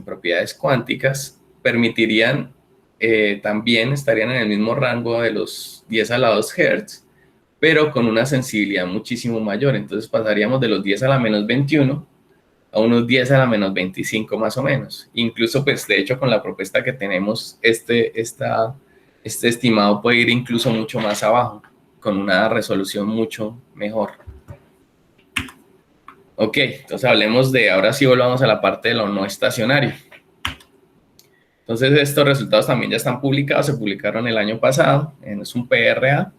propiedades cuánticas permitirían, también estarían en el mismo rango de los 10 a la 2 Hz, pero con una sensibilidad muchísimo mayor. Entonces pasaríamos de los 10 a la menos 21 a unos 10 a la menos 25 más o menos. Incluso, pues, de hecho, con la propuesta que tenemos, este estimado puede ir incluso mucho más abajo, con una resolución mucho mejor. Ok, entonces hablemos de, ahora sí volvamos a la parte de lo no estacionario. Entonces estos resultados también ya están publicados, se publicaron el año pasado, es un PRA,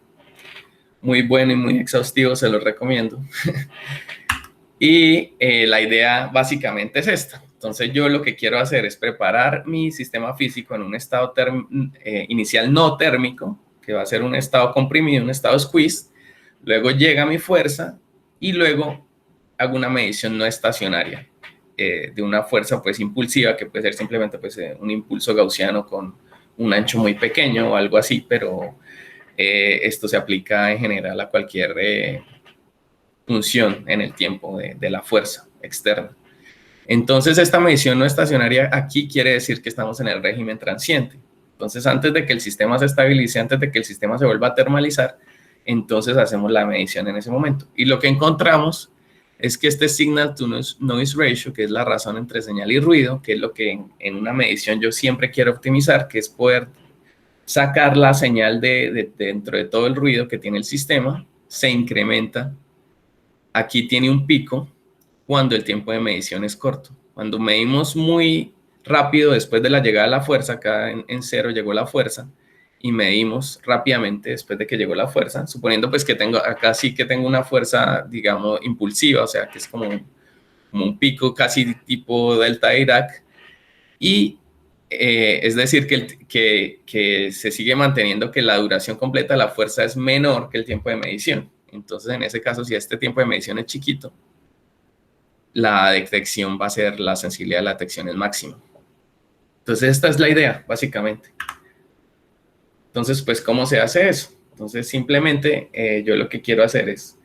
muy bueno y muy exhaustivo, se los recomiendo. Y la idea básicamente es esta. Entonces yo lo que quiero hacer es preparar mi sistema físico en un estado inicial no térmico, que va a ser un estado comprimido, un estado squeeze, luego llega mi fuerza y luego hago una medición no estacionaria de una fuerza pues impulsiva, que puede ser simplemente pues, un impulso gaussiano con un ancho muy pequeño o algo así, pero esto se aplica en general a cualquier función en el tiempo de la fuerza externa. Entonces esta medición no estacionaria aquí quiere decir que estamos en el régimen transiente. Entonces antes de que el sistema se estabilice, antes de que el sistema se vuelva a termalizar, entonces hacemos la medición en ese momento. Y lo que encontramos es que este signal to noise ratio, que es la razón entre señal y ruido, que es lo que en una medición yo siempre quiero optimizar, que es poder sacar la señal dentro de todo el ruido que tiene el sistema, se incrementa. Aquí tiene un pico cuando el tiempo de medición es corto. Cuando medimos muy rápido después de la llegada de la fuerza, acá en 0 llegó la fuerza, y medimos rápidamente después de que llegó la fuerza, suponiendo pues que tengo, acá sí que tengo una fuerza, digamos, impulsiva, o sea, que es como un pico casi tipo delta Dirac, y es decir que se sigue manteniendo que la duración completa de la fuerza es menor que el tiempo de medición. Entonces, en ese caso, si este tiempo de medición es chiquito, la detección va a ser, la sensibilidad de la detección es máxima. Entonces, esta es la idea, básicamente. Entonces, pues, ¿cómo se hace eso? Entonces, simplemente yo lo que quiero hacer es,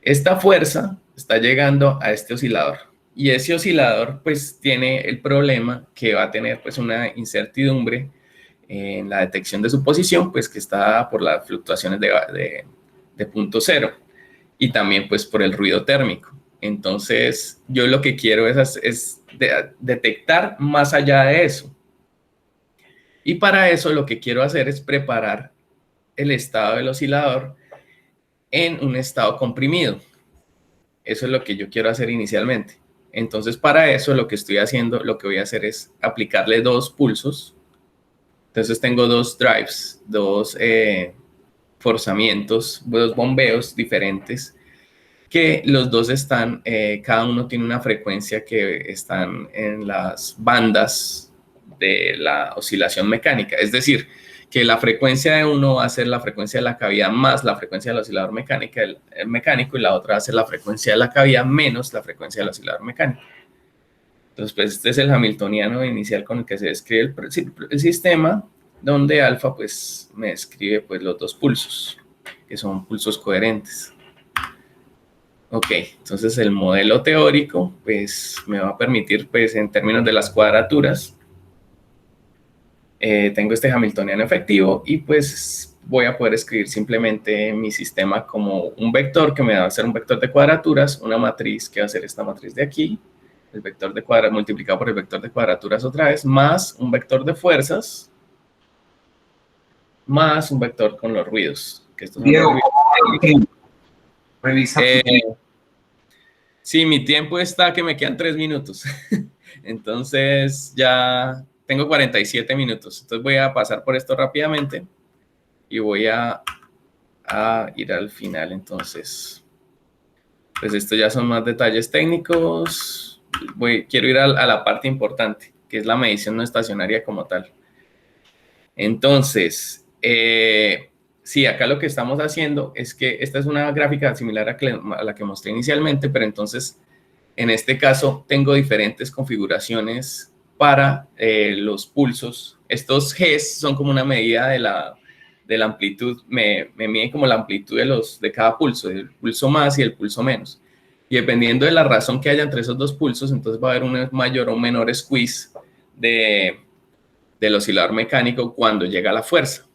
esta fuerza está llegando a este oscilador. Y ese oscilador, pues, tiene el problema que va a tener, pues, una incertidumbre en la detección de su posición, pues, que está dada por las fluctuaciones de punto cero. Y también, pues, por el ruido térmico. Entonces, yo lo que quiero es detectar más allá de eso. Y para eso lo que quiero hacer es preparar el estado del oscilador en un estado comprimido. Eso es lo que yo quiero hacer inicialmente. Entonces, para eso lo que estoy haciendo, lo que voy a hacer es aplicarle dos pulsos. Entonces, tengo dos drives, dos forzamientos, dos bombeos diferentes, que los dos están, cada uno tiene una frecuencia que están en las bandas de la oscilación mecánica. Es decir, que la frecuencia de uno va a ser la frecuencia de la cavidad más la frecuencia del oscilador mecánico, y la otra va a ser la frecuencia de la cavidad menos la frecuencia del oscilador mecánico. Entonces, pues este es el hamiltoniano inicial con el que se describe el sistema, donde alfa pues me describe pues los dos pulsos, que son pulsos coherentes. Ok, entonces el modelo teórico pues me va a permitir pues en términos de las cuadraturas, tengo este hamiltoniano efectivo y pues voy a poder escribir simplemente mi sistema como un vector que me va a ser un vector de cuadraturas, una matriz que va a ser esta matriz de aquí, el vector de cuadraturas multiplicado por el vector de cuadraturas otra vez, más un vector de fuerzas, más un vector con los ruidos. Que estos son Diego, los ruidos. Revisa tu tiempo. Sí, mi tiempo está que me quedan 3 minutos. Entonces ya tengo 47 minutos. Entonces voy a pasar por esto rápidamente y voy a ir al final. Entonces, pues esto ya son más detalles técnicos. Quiero ir a la parte importante, que es la medición no estacionaria como tal. Entonces, sí, acá lo que estamos haciendo es que esta es una gráfica similar a la que mostré inicialmente, pero entonces, en este caso, tengo diferentes configuraciones para los pulsos. Estos Gs son como una medida de la amplitud, me miden como la amplitud de cada pulso, el pulso más y el pulso menos. Y dependiendo de la razón que haya entre esos dos pulsos, entonces va a haber un mayor o menor squeeze del oscilador mecánico cuando llega a la fuerza.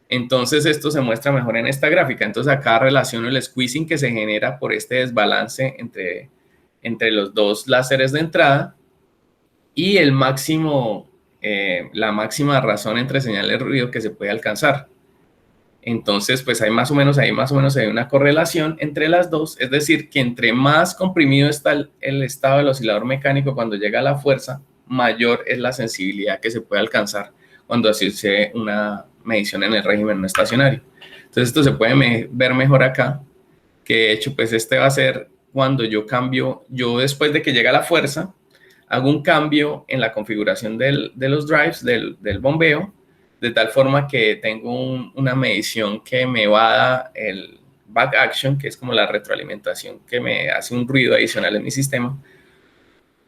Entonces esto se muestra mejor en esta gráfica. Entonces acá relaciono el squeezing que se genera por este desbalance entre los dos láseres de entrada y el máximo, la máxima razón entre señal de ruido que se puede alcanzar. Entonces, pues hay más o menos hay una correlación entre las dos, es decir, que entre más comprimido está el estado del oscilador mecánico cuando llega a la fuerza, mayor es la sensibilidad que se puede alcanzar cuando hace una medición en el régimen no estacionario. Entonces, esto se puede ver mejor acá, que de hecho, pues este va a ser cuando yo cambio, yo después de que llega la fuerza, hago un cambio en la configuración de los drives, del bombeo, de tal forma que tengo una medición que me va a dar el back action, que es como la retroalimentación que me hace un ruido adicional en mi sistema.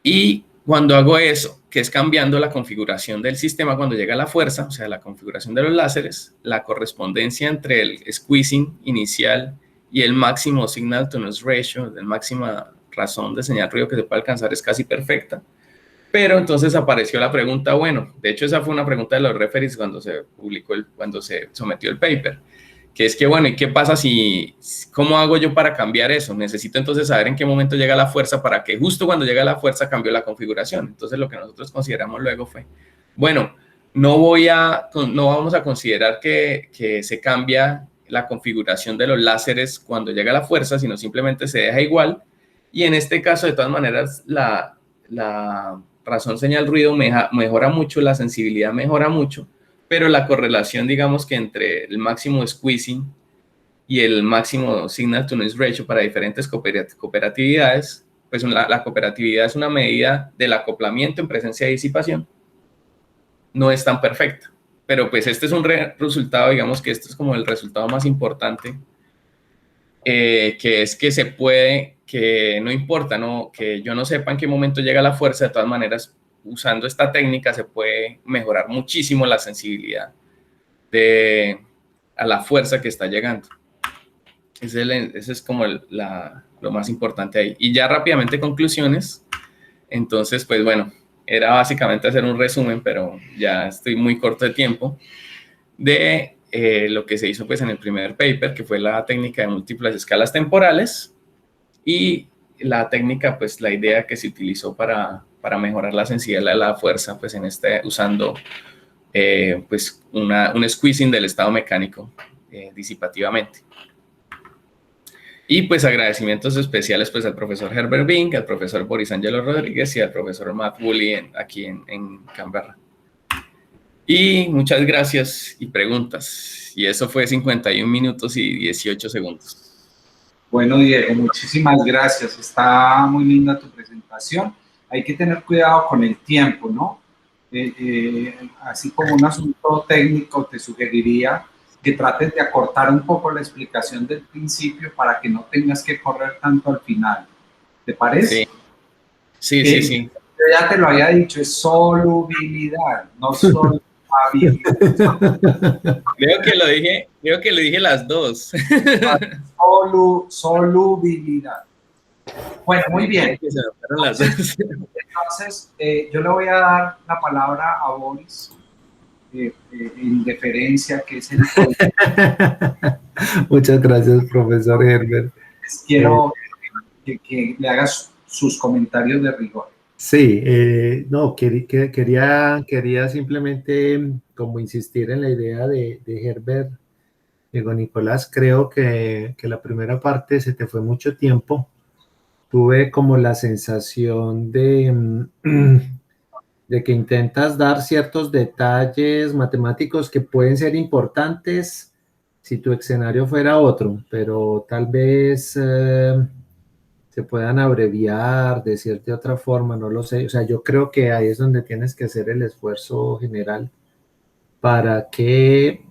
Y cuando hago eso, que es cambiando la configuración del sistema cuando llega la fuerza, o sea, la configuración de los láseres, la correspondencia entre el squeezing inicial y el máximo signal to noise ratio, la máxima razón de señal ruido que se puede alcanzar es casi perfecta. Pero entonces apareció la pregunta, bueno, de hecho esa fue una pregunta de los referees cuando se publicó, cuando se sometió el paper, que es que, bueno, ¿y qué pasa cómo hago yo para cambiar eso? Necesito entonces saber en qué momento llega la fuerza para que justo cuando llega la fuerza cambió la configuración. Entonces lo que nosotros consideramos luego fue, bueno, no vamos a considerar que se cambia la configuración de los láseres cuando llega la fuerza, sino simplemente se deja igual. Y en este caso, de todas maneras, la razón señal ruido mejora mucho, la sensibilidad mejora mucho, pero la correlación, digamos que entre el máximo squeezing y el máximo signal to noise ratio para diferentes cooperatividades, pues la cooperatividad es una medida del acoplamiento en presencia de disipación, no es tan perfecta, pero pues este es un resultado, digamos que este es como el resultado más importante, que es que se puede, que no importa, ¿no? Que yo no sepa en qué momento llega la fuerza, de todas maneras, usando esta técnica se puede mejorar muchísimo la sensibilidad a la fuerza que está llegando. Ese es como lo más importante ahí. Y ya rápidamente conclusiones. Entonces, pues bueno, era básicamente hacer un resumen, pero ya estoy muy corto de tiempo, de lo que se hizo pues en el primer paper, que fue la técnica de múltiples escalas temporales, y la técnica, pues la idea que se utilizó para mejorar la sensibilidad de la fuerza, pues usando pues un squeezing del estado mecánico disipativamente. Y pues agradecimientos especiales pues al profesor Herbert Bing, al profesor Boris Angelo Rodríguez y al profesor Matt Woolley aquí en Canberra. Y muchas gracias y preguntas. Y eso fue 51 minutos y 18 segundos. Bueno, Diego, muchísimas gracias. Está muy linda tu presentación. Hay que tener cuidado con el tiempo, ¿no? Así como un asunto técnico, te sugeriría que trates de acortar un poco la explicación del principio para que no tengas que correr tanto al final. ¿Te parece? Sí. Yo ya te lo había dicho, es solubilidad, no solvabilidad. Creo que lo dije las dos. Solubilidad. Bueno, muy bien. Entonces, yo le voy a dar la palabra a Boris, en deferencia, que es el... Muchas gracias, profesor Herbert. Quiero que le hagas sus comentarios de rigor. Sí, no, quería simplemente como insistir en la idea de Herbert. Digo, Nicolás, creo que la primera parte se te fue mucho tiempo. Tuve como la sensación de que intentas dar ciertos detalles matemáticos que pueden ser importantes si tu escenario fuera otro, pero tal vez se puedan abreviar, decir de otra forma, no lo sé. O sea, yo creo que ahí es donde tienes que hacer el esfuerzo general para que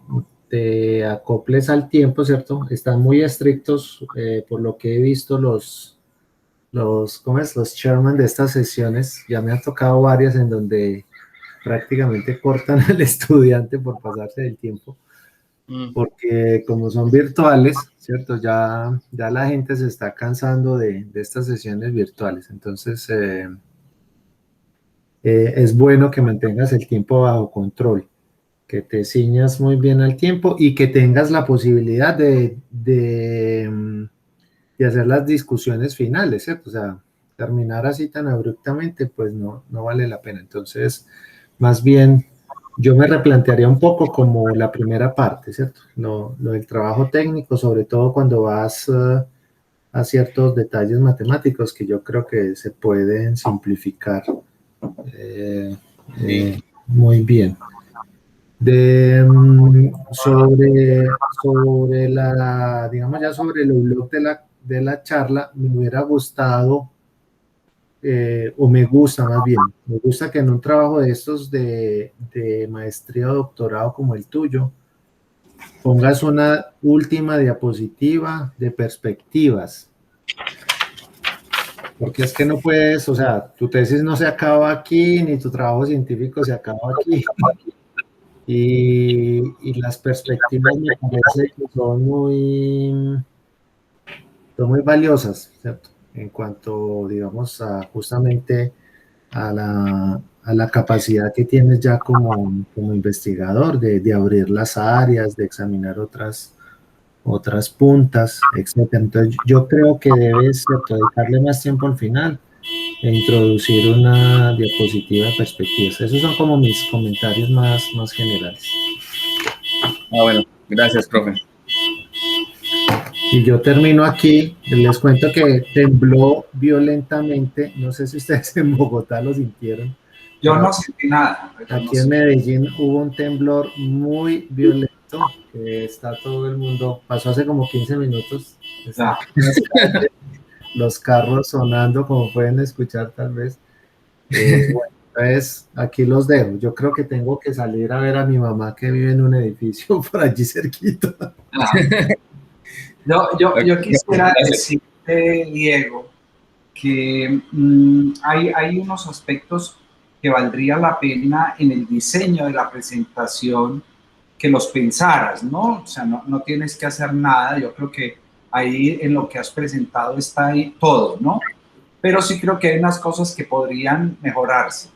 te acoples al tiempo, ¿cierto? Están muy estrictos, por lo que he visto, los ¿cómo es? Los chairman de estas sesiones, ya me han tocado varias en donde prácticamente cortan al estudiante por pasarse del tiempo, porque como son virtuales, ¿cierto? Ya la gente se está cansando de estas sesiones virtuales, entonces es bueno que mantengas el tiempo bajo control, que te ciñas muy bien al tiempo y que tengas la posibilidad de hacer las discusiones finales, ¿cierto? O sea, terminar así tan abruptamente, pues no vale la pena. Entonces, más bien, yo me replantearía un poco como la primera parte, ¿cierto? Lo del trabajo técnico, sobre todo cuando vas a ciertos detalles matemáticos que yo creo que se pueden simplificar muy bien. Sobre la, digamos ya sobre el blog de la charla, me hubiera gustado, o me gusta más bien, me gusta que en un trabajo de estos de maestría o doctorado como el tuyo, pongas una última diapositiva de perspectivas, porque es que no puedes, o sea, tu tesis no se acaba aquí, ni tu trabajo científico se acaba aquí. Y las perspectivas me parece que son muy valiosas, ¿cierto? En cuanto, digamos, justamente a la capacidad que tienes ya como investigador de abrir las áreas, de examinar otras puntas, etcétera. Entonces, yo creo que debes, ¿cierto?, dedicarle más tiempo al final e introducir una diapositiva de perspectivas. Esos son como mis comentarios más generales. Bueno, gracias, profe. Y yo termino aquí, les cuento que tembló violentamente, no sé si ustedes en Bogotá lo sintieron. Yo no sentí nada. Aquí en Medellín hubo un temblor muy violento, que está todo el mundo, pasó hace como 15 minutos, los carros sonando, como pueden escuchar tal vez. Bueno, entonces aquí los dejo. Yo creo que tengo que salir a ver a mi mamá que vive en un edificio por allí cerquita. Yo quisiera decirte, Diego, que hay unos aspectos que valdría la pena en el diseño de la presentación que los pensaras, ¿no? O sea, no tienes que hacer nada. Yo creo que ahí en lo que has presentado está ahí todo, ¿no? Pero sí creo que hay unas cosas que podrían mejorarse.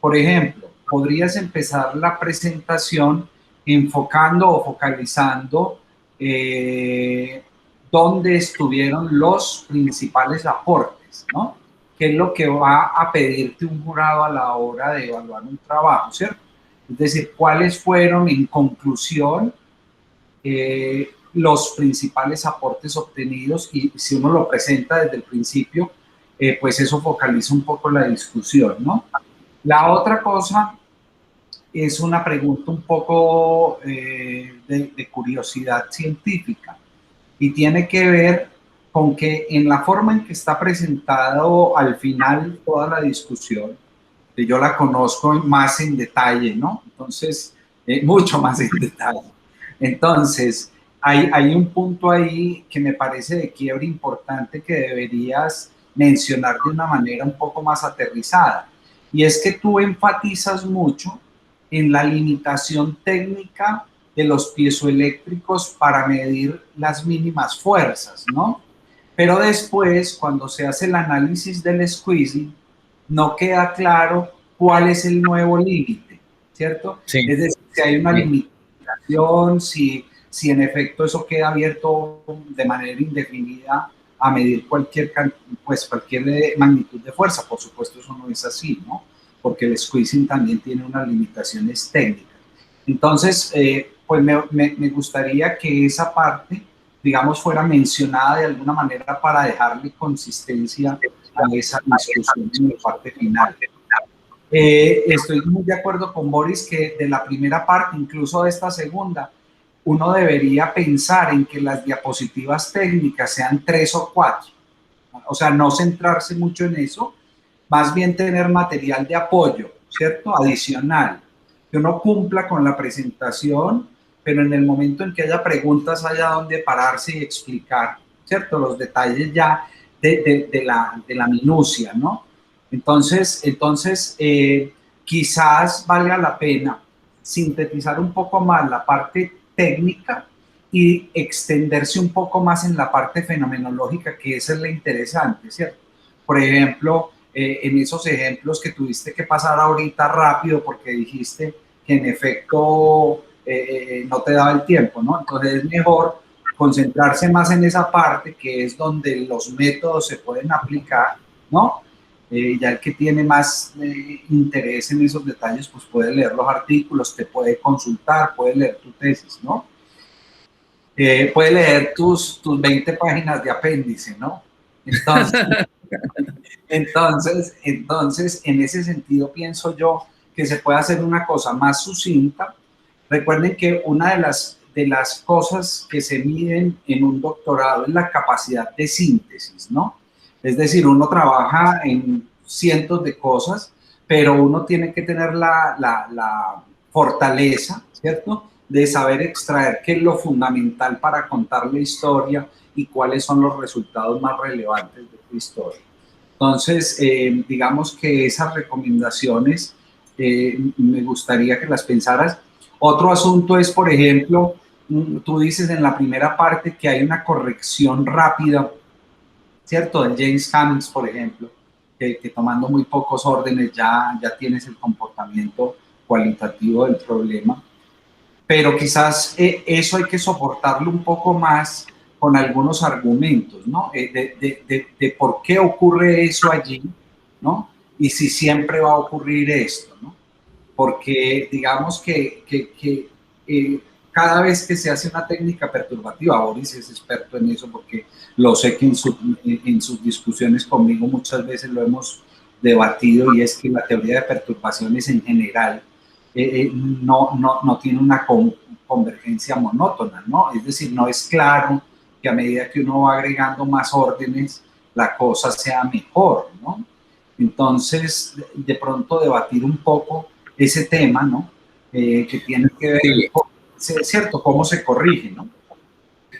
Por ejemplo, podrías empezar la presentación enfocando o focalizando dónde estuvieron los principales aportes, ¿no? ¿Qué es lo que va a pedirte un jurado a la hora de evaluar un trabajo, ¿cierto? Es decir, cuáles fueron en conclusión los principales aportes obtenidos, y si uno lo presenta desde el principio, pues eso focaliza un poco la discusión, ¿no? La otra cosa es una pregunta un poco de curiosidad científica y tiene que ver con que en la forma en que está presentado al final toda la discusión, que yo la conozco más en detalle, ¿no? Entonces, mucho más en detalle. Entonces, hay un punto ahí que me parece de quiebre importante que deberías mencionar de una manera un poco más aterrizada. Y es que tú enfatizas mucho en la limitación técnica de los piezoeléctricos para medir las mínimas fuerzas, ¿no? Pero después, cuando se hace el análisis del squeezing, no queda claro cuál es el nuevo límite, ¿cierto? Sí. Es decir, si hay una limitación, si en efecto eso queda abierto de manera indefinida a medir cualquier magnitud de fuerza. Por supuesto, eso no es así, ¿no? Porque el squeezing también tiene unas limitaciones técnicas. Entonces, pues me gustaría que esa parte, digamos, fuera mencionada de alguna manera para dejarle consistencia a esa discusión en la parte final. Estoy muy de acuerdo con Boris que de la primera parte, incluso de esta segunda, uno debería pensar en que las diapositivas técnicas sean 3 o 4. O sea, no centrarse mucho en eso, más bien tener material de apoyo, ¿cierto? Adicional. Que uno cumpla con la presentación, pero en el momento en que haya preguntas haya donde pararse y explicar, ¿cierto? Los detalles ya de la minucia, ¿no? Entonces quizás valga la pena sintetizar un poco más la parte técnica y extenderse un poco más en la parte fenomenológica, que esa es la interesante, ¿cierto? Por ejemplo, en esos ejemplos que tuviste que pasar ahorita rápido porque dijiste que en efecto no te daba el tiempo, ¿no? Entonces es mejor concentrarse más en esa parte que es donde los métodos se pueden aplicar, ¿no? Ya el que tiene más interés en esos detalles, pues puede leer los artículos, te puede consultar, puede leer tu tesis, ¿no? Puede leer tus 20 páginas de apéndice, ¿no? Entonces, en ese sentido pienso yo que se puede hacer una cosa más sucinta. Recuerden que una de las cosas que se miden en un doctorado es la capacidad de síntesis, ¿no? Es decir, uno trabaja en cientos de cosas, pero uno tiene que tener la fortaleza, ¿cierto?, de saber extraer qué es lo fundamental para contar la historia y cuáles son los resultados más relevantes de tu historia. Entonces, digamos que esas recomendaciones me gustaría que las pensaras. Otro asunto es, por ejemplo, tú dices en la primera parte que hay una corrección rápida, ¿cierto? De James Hamilton, por ejemplo, que tomando muy pocos órdenes ya tienes el comportamiento cualitativo del problema. Pero quizás eso hay que soportarlo un poco más con algunos argumentos, ¿no? De por qué ocurre eso allí, ¿no? Y si siempre va a ocurrir esto, ¿no? Porque digamos que cada vez que se hace una técnica perturbativa, Boris es experto en eso porque lo sé que en sus discusiones conmigo muchas veces lo hemos debatido, y es que la teoría de perturbaciones en general no tiene una convergencia monótona, ¿no? Es decir, no es claro que a medida que uno va agregando más órdenes, la cosa sea mejor, ¿no? Entonces, de pronto debatir un poco ese tema, ¿no? Que tiene que ver, sí, ¿cierto?, cómo se corrige, ¿no?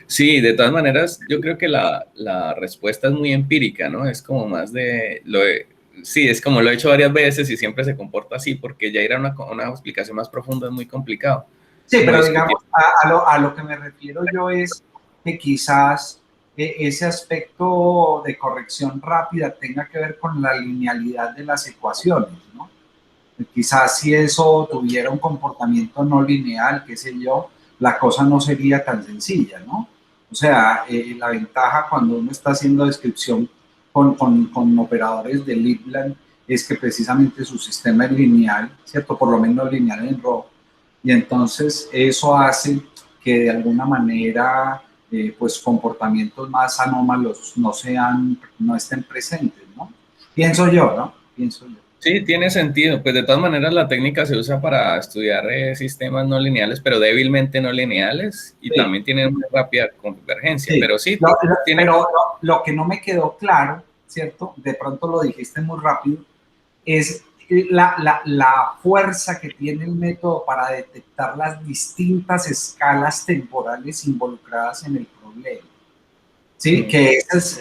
Sí, de todas maneras, yo creo que la respuesta es muy empírica, ¿no? Es como más sí, es como lo he hecho varias veces y siempre se comporta así, porque ya ir a una explicación más profunda es muy complicado. Sí, pero digamos, a lo que me refiero yo es que quizás ese aspecto de corrección rápida tenga que ver con la linealidad de las ecuaciones, ¿no? Quizás si eso tuviera un comportamiento no lineal, qué sé yo, la cosa no sería tan sencilla, ¿no? O sea, la ventaja cuando uno está haciendo descripción con operadores de Liebland es que precisamente su sistema es lineal, ¿cierto? Por lo menos lineal en RO. Y entonces eso hace que de alguna manera pues comportamientos más anómalos no estén presentes, ¿no? Pienso yo, ¿no? Pienso yo. Sí, tiene sentido. Pues de todas maneras la técnica se usa para estudiar sistemas no lineales, pero débilmente no lineales, y sí, también tienen una rápida convergencia, sí, pero sí. Pero lo que no me quedó claro, ¿cierto? De pronto lo dijiste muy rápido, es la fuerza que tiene el método para detectar las distintas escalas temporales involucradas en el problema. Sí, que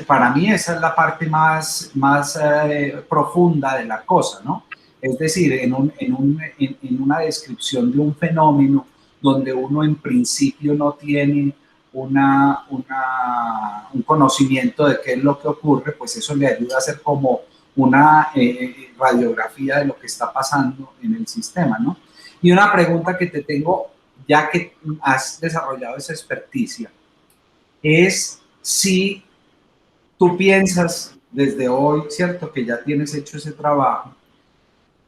para mí esa es la parte más profunda de la cosa, ¿no? Es decir, en una descripción de un fenómeno donde uno en principio no tiene un conocimiento de qué es lo que ocurre, pues eso le ayuda a hacer como una radiografía de lo que está pasando en el sistema, ¿no? Y una pregunta que te tengo, ya que has desarrollado esa experticia, es si tú piensas desde hoy, ¿cierto?, que ya tienes hecho ese trabajo,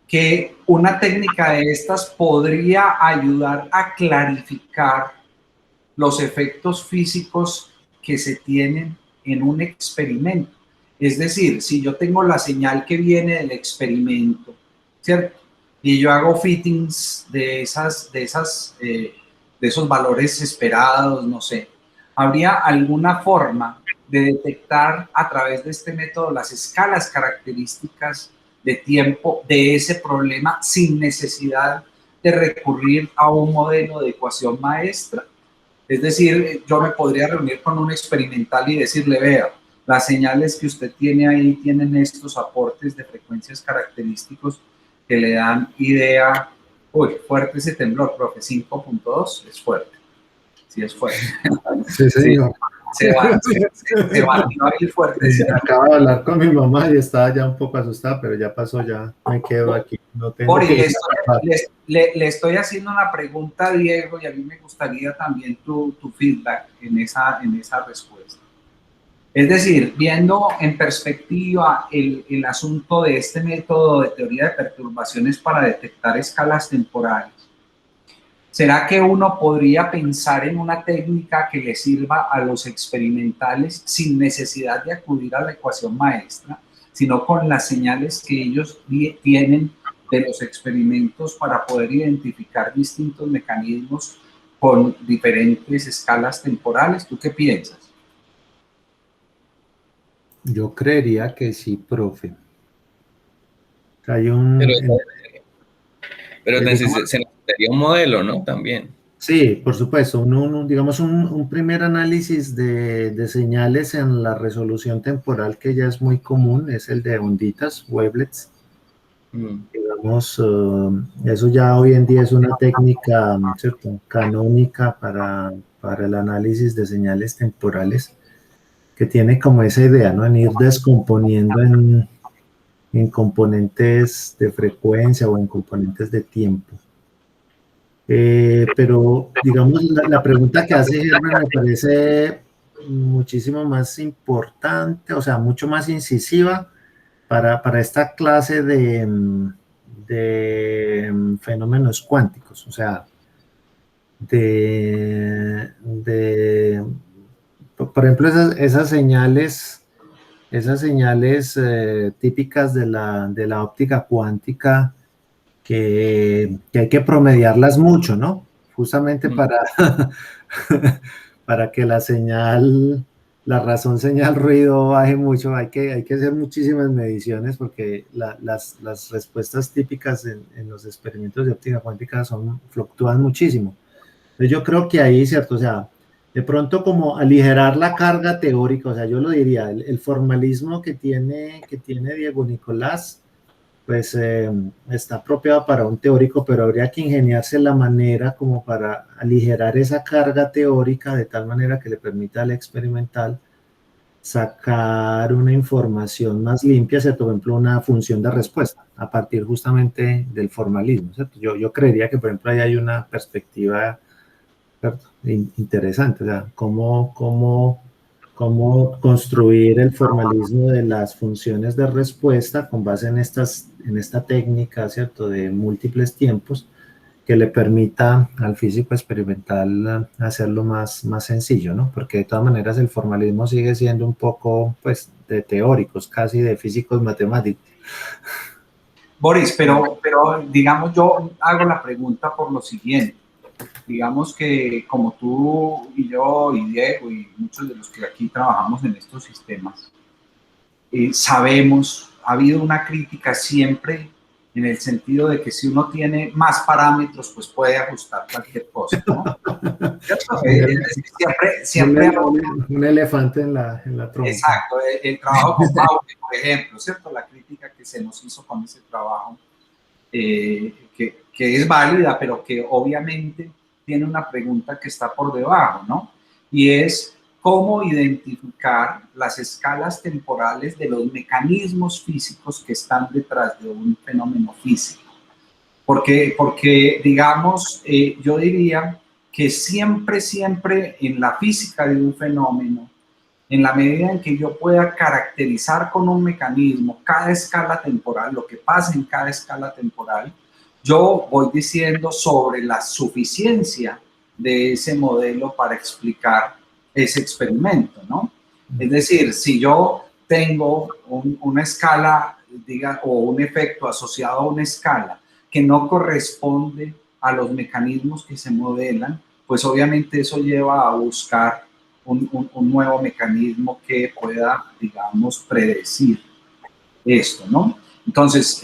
que una técnica de estas podría ayudar a clarificar los efectos físicos que se tienen en un experimento. Es decir, si yo tengo la señal que viene del experimento, ¿cierto?, y yo hago fittings de esos valores esperados, no sé, ¿habría alguna forma de detectar a través de este método las escalas características de tiempo de ese problema sin necesidad de recurrir a un modelo de ecuación maestra? Es decir, yo me podría reunir con un experimental y decirle, vea, las señales que usted tiene ahí tienen estos aportes de frecuencias característicos que le dan idea. Uy, fuerte ese temblor, profe, 5.2 es fuerte. Sí, es fuerte. Sí, señor. Se batió ahí fuerte. Sí, acabo de hablar con mi mamá y estaba ya un poco asustada, pero ya pasó, ya me quedo aquí. No tengo Boris, le estoy haciendo una pregunta a Diego y a mí me gustaría también tu feedback en esa respuesta. Es decir, viendo en perspectiva el asunto de este método de teoría de perturbaciones para detectar escalas temporales, ¿será que uno podría pensar en una técnica que le sirva a los experimentales sin necesidad de acudir a la ecuación maestra, sino con las señales que ellos tienen de los experimentos para poder identificar distintos mecanismos con diferentes escalas temporales? ¿Tú qué piensas? Yo creería que sí, profe. Hay un... Pero se necesitaría un modelo, ¿no? También. Sí, por supuesto. Digamos, un primer análisis de señales en la resolución temporal que ya es muy común es el de onditas, wavelets. Digamos, eso ya hoy en día es una técnica, ¿cierto?, canónica para el análisis de señales temporales, que tiene como esa idea, ¿no?, en ir descomponiendo en componentes de frecuencia o en componentes de tiempo. Pero, digamos, la pregunta que hace Herbert me parece muchísimo más importante, o sea, mucho más incisiva para esta clase de fenómenos cuánticos, o sea, por ejemplo, esas señales típicas de la óptica cuántica, que hay que promediarlas mucho, ¿no? Justamente para que la razón señal ruido baje mucho, hay que hacer muchísimas mediciones, porque las respuestas típicas en los experimentos de óptica cuántica fluctúan muchísimo. Entonces yo creo que ahí, ¿cierto? O sea, de pronto como aligerar la carga teórica, o sea, yo lo diría, el formalismo que tiene Diego Nicolás, pues está apropiado para un teórico, pero habría que ingeniarse la manera como para aligerar esa carga teórica de tal manera que le permita al experimental sacar una información más limpia, ¿cierto? Por ejemplo, una función de respuesta a partir justamente del formalismo, ¿cierto? Yo creería que, por ejemplo, ahí hay una perspectiva, ¿cierto?, interesante, o sea, cómo construir el formalismo de las funciones de respuesta con base en esta técnica, ¿cierto?, de múltiples tiempos, que le permita al físico experimental hacerlo más sencillo, ¿no? Porque de todas maneras el formalismo sigue siendo un poco, pues, de teóricos, casi de físicos matemáticos. Boris, pero digamos, yo hago la pregunta por lo siguiente. Digamos que como tú y yo y Diego y muchos de los que aquí trabajamos en estos sistemas, sabemos, ha habido una crítica siempre en el sentido de que si uno tiene más parámetros, pues puede ajustar cualquier cosa, ¿no? siempre un elefante en la trompa. Exacto, el trabajo con Bauke, por ejemplo, ¿cierto? La crítica que se nos hizo con ese trabajo, que es válida, pero que obviamente tiene una pregunta que está por debajo, ¿no? Y es cómo identificar las escalas temporales de los mecanismos físicos que están detrás de un fenómeno físico. Porque digamos, yo diría que siempre en la física de un fenómeno, en la medida en que yo pueda caracterizar con un mecanismo cada escala temporal, lo que pasa en cada escala temporal, yo voy diciendo sobre la suficiencia de ese modelo para explicar ese experimento, ¿no? Es decir, si yo tengo una escala, o un efecto asociado a una escala que no corresponde a los mecanismos que se modelan, pues obviamente eso lleva a buscar un nuevo mecanismo que pueda, digamos, predecir esto, ¿no? Entonces,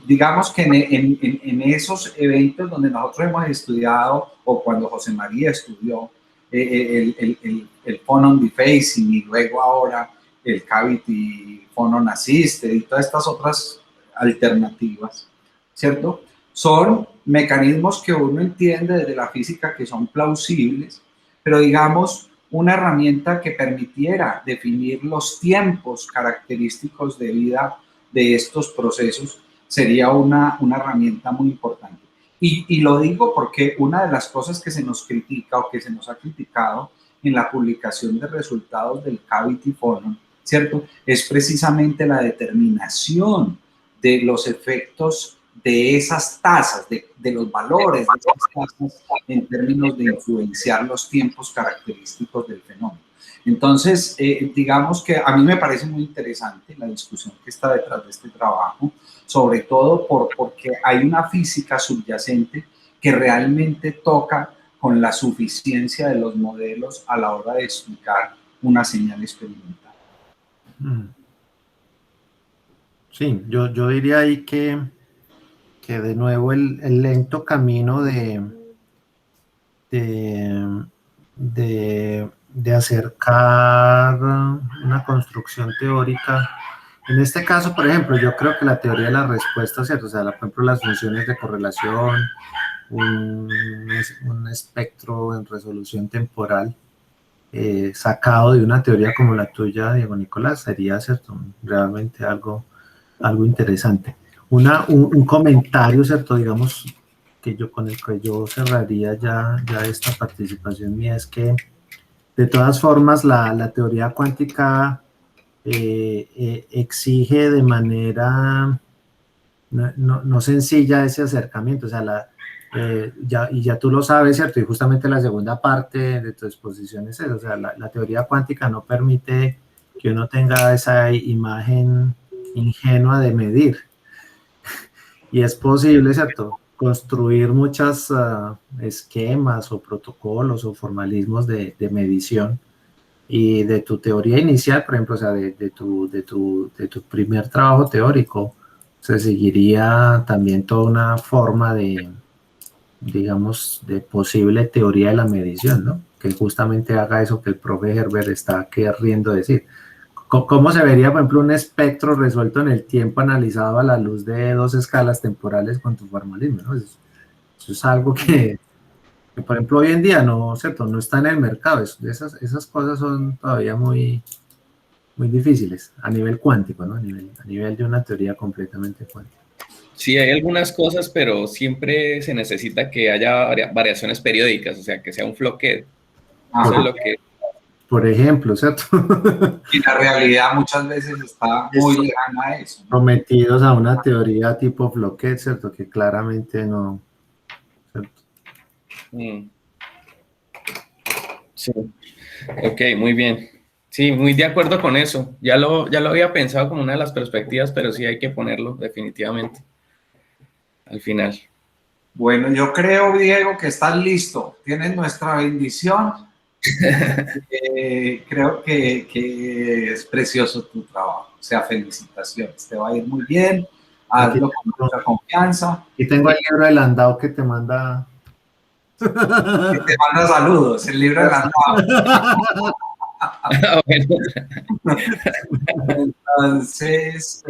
digamos que en esos eventos donde nosotros hemos estudiado, o cuando José María estudió el phonon defacing y luego ahora el Cavity Phonon Assisted y todas estas otras alternativas, ¿cierto? Son mecanismos que uno entiende desde la física que son plausibles, pero digamos, una herramienta que permitiera definir los tiempos característicos de vida de estos procesos sería una herramienta muy importante. Y lo digo porque una de las cosas que se nos critica o que se nos ha criticado en la publicación de resultados del Cavity Phonon, ¿cierto? Es precisamente la determinación de los efectos de esas tasas, de los valores de esas tasas en términos de influenciar los tiempos característicos del fenómeno. Entonces, digamos que a mí me parece muy interesante la discusión que está detrás de este trabajo, sobre todo porque hay una física subyacente que realmente toca con la suficiencia de los modelos a la hora de explicar una señal experimental. Sí, yo diría ahí que de nuevo el lento camino de acercar una construcción teórica. En este caso, por ejemplo, yo creo que la teoría de la respuesta, ¿cierto? O sea, por ejemplo, las funciones de correlación, un espectro en resolución temporal, sacado de una teoría como la tuya, Diego Nicolás, sería, ¿cierto? Realmente algo interesante. Un comentario, ¿cierto? Digamos, con el que yo cerraría ya esta participación mía es que, de todas formas, la teoría cuántica exige de manera no sencilla ese acercamiento, o sea, ya tú lo sabes, ¿cierto? Y justamente la segunda parte de tu exposición es eso, o sea, la teoría cuántica no permite que uno tenga esa imagen ingenua de medir. Y es posible, ¿cierto?, construir muchos esquemas o protocolos o formalismos de medición. Y de tu teoría inicial, por ejemplo, o sea, de tu primer trabajo teórico, se seguiría también toda una forma de, digamos, de posible teoría de la medición, ¿no? Que justamente haga eso que el profe Herbert está queriendo decir. ¿Cómo se vería, por ejemplo, un espectro resuelto en el tiempo analizado a la luz de dos escalas temporales con tu formalismo, ¿no? Eso es algo que, por ejemplo, hoy en día no, ¿cierto?, no está en el mercado. Esas cosas son todavía muy difíciles a nivel cuántico, ¿no? A nivel de una teoría completamente cuántica. Sí, hay algunas cosas, pero siempre se necesita que haya variaciones periódicas, o sea, que sea un floquet. Eso es lo que... Por ejemplo, ¿cierto? Y la realidad muchas veces está muy lejana a eso, ¿no? Sometidos a una teoría tipo floquet, ¿cierto? Que claramente no, ¿cierto? Sí. Ok, muy bien. Sí, muy de acuerdo con eso. Ya lo había pensado como una de las perspectivas, pero sí hay que ponerlo definitivamente al final. Bueno, yo creo, Diego, que estás listo. Tienes nuestra bendición. Creo que es precioso tu trabajo. O sea, felicitaciones. Te va a ir muy bien. Hazlo con mucha confianza. Y tengo el libro de Landau que te manda... Que te manda saludos. El libro de Landau. Entonces,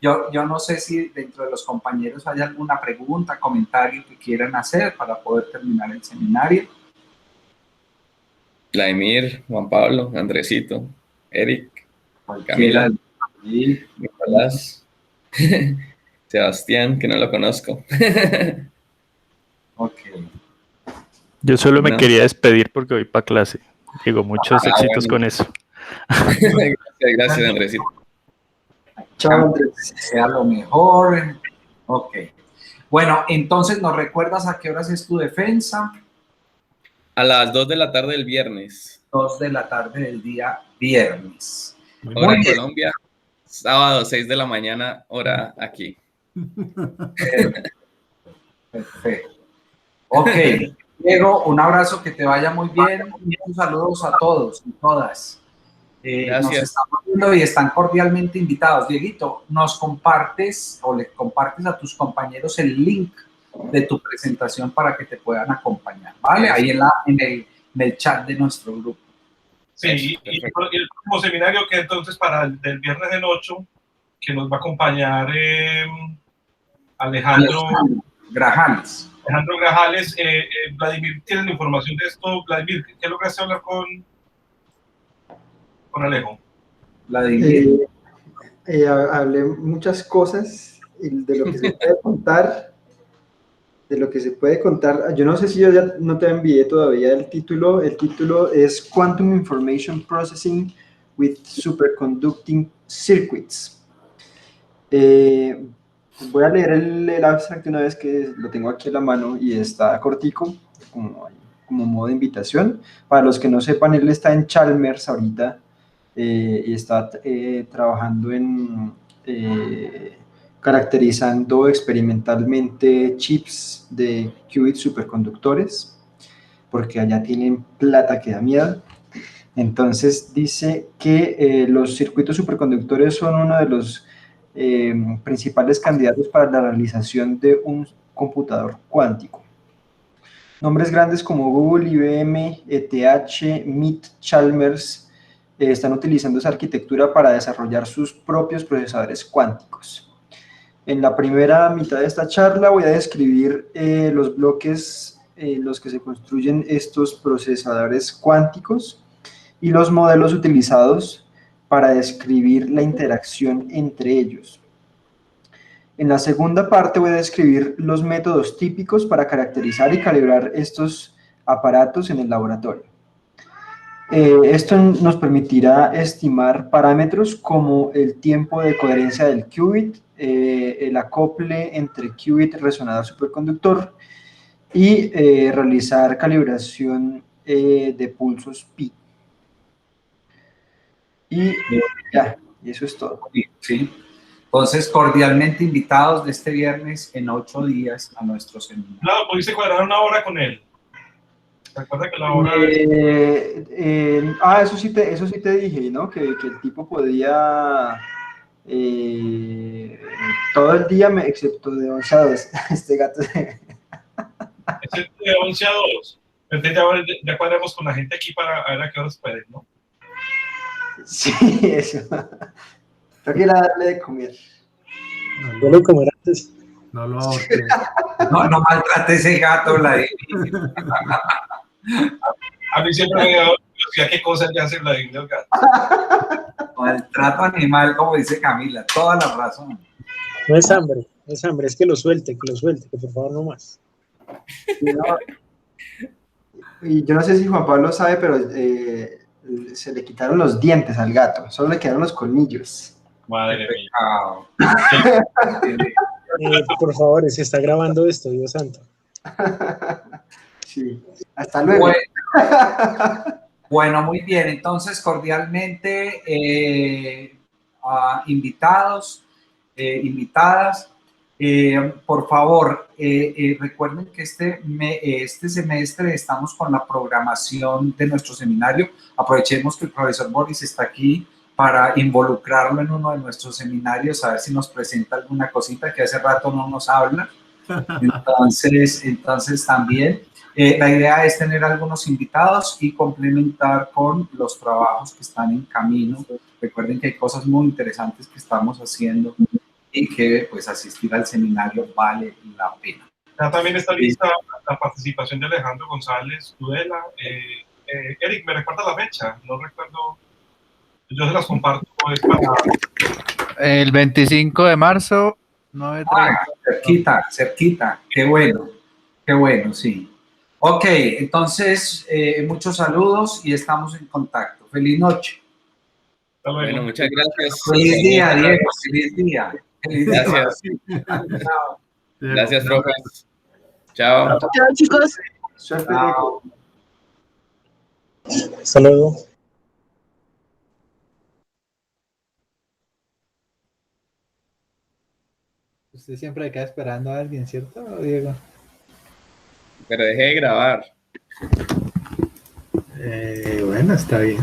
yo no sé si dentro de los compañeros hay alguna pregunta, comentario que quieran hacer para poder terminar el seminario. Vladimir, Juan Pablo, Andresito, Eric, Camila, Nicolás, Sebastián, que no lo conozco. Ok. Yo solo me quería despedir porque voy para clase. Digo, muchos éxitos con eso. Gracias, Andresito. Chao, Andrés. Sea lo mejor. Ok. Bueno, entonces, ¿nos recuerdas a qué horas es tu defensa? A las 2 de la tarde del viernes. 2 de la tarde del día viernes. Hora en Colombia. Sábado, 6 de la mañana, hora aquí. Perfecto. Ok. Diego, un abrazo, que te vaya muy bien. Muchos saludos a todos y todas. Nos estamos viendo y están cordialmente invitados. Dieguito, ¿nos compartes o le compartes a tus compañeros el link de tu presentación para que te puedan acompañar? ¿Vale? Ahí en el chat de nuestro grupo. Sí, y el próximo seminario que entonces para el del viernes del 8, que nos va a acompañar Alejandro Grajales. Vladimir, ¿tienes la información de esto? Vladimir, ¿qué lograste hablar con Alejo? Vladimir. Hablé muchas cosas de lo que se puede contar. Yo no sé si yo ya no te envié todavía el título. El título es Quantum Information Processing with Superconducting Circuits. Voy a leer el abstract una vez que lo tengo aquí en la mano y está cortico, como modo de invitación. Para los que no sepan, él está en Chalmers ahorita y está trabajando en caracterizando experimentalmente chips de qubit superconductores, porque allá tienen plata que da miedo. Entonces dice que los circuitos superconductores son uno de los principales candidatos para la realización de un computador cuántico. Nombres grandes como Google, IBM, ETH, MIT, Chalmers están utilizando esa arquitectura para desarrollar sus propios procesadores cuánticos. En la primera mitad de esta charla voy a describir los bloques en los que se construyen estos procesadores cuánticos y los modelos utilizados para describir la interacción entre ellos. En la segunda parte voy a describir los métodos típicos para caracterizar y calibrar estos aparatos en el laboratorio. Esto nos permitirá estimar parámetros como el tiempo de coherencia del qubit, el acople entre qubit y resonador superconductor y realizar calibración de pulsos pi. Y ya, y eso es todo. Sí. Entonces, cordialmente invitados de este viernes en 8 días a nuestro seminario. Claro, pudiste cuadrar una hora con él. Recuerda que la hora eso sí te dije, ¿no? Que el tipo podía todo el día, excepto de 11 a 2. Este gato. es de 11 a 2. Entonces ya cuadramos con la gente aquí para ver a qué horas pueden, ¿no? Sí, eso. Creo que darle de comer. Yo lo comer antes. No lo ahorques. No maltrate ese gato, Vladimir. A mí siempre me ha dado curiosidad qué cosas ya hace Vladimir el gato. Maltrato animal, como dice Camila, toda la razón. No es hambre, es que lo suelte, que por favor no más. Y yo no sé si Juan Pablo sabe, pero se le quitaron los dientes al gato, solo le quedaron los colmillos. Madre mía. Por favor, se está grabando esto, Dios santo. Sí, hasta luego. Bueno, muy bien, entonces cordialmente invitados, invitadas, por favor, recuerden que este semestre estamos con la programación de nuestro seminario. Aprovechemos que el profesor Boris está aquí para involucrarlo en uno de nuestros seminarios, a ver si nos presenta alguna cosita que hace rato no nos habla. Entonces también la idea es tener algunos invitados y complementar con los trabajos que están en camino. Recuerden que hay cosas muy interesantes que estamos haciendo y que pues asistir al seminario vale la pena. Ya también está lista la participación de Alejandro González Tudela. Eric, ¿me recuerda la fecha? No recuerdo. Yo se las comparto. Es para... El 25 de marzo, 9:30. Cerquita. Qué bueno, sí. Ok, entonces, muchos saludos y estamos en contacto. Feliz noche. Bueno, muchas gracias. Feliz día, Diego. Feliz día. Gracias. Chao. Gracias, profe. Chao. Chao, chicos. Suerte. Chao. Hasta luego. Usted siempre queda esperando a alguien, ¿cierto, Diego? Pero dejé de grabar. Bueno, está bien.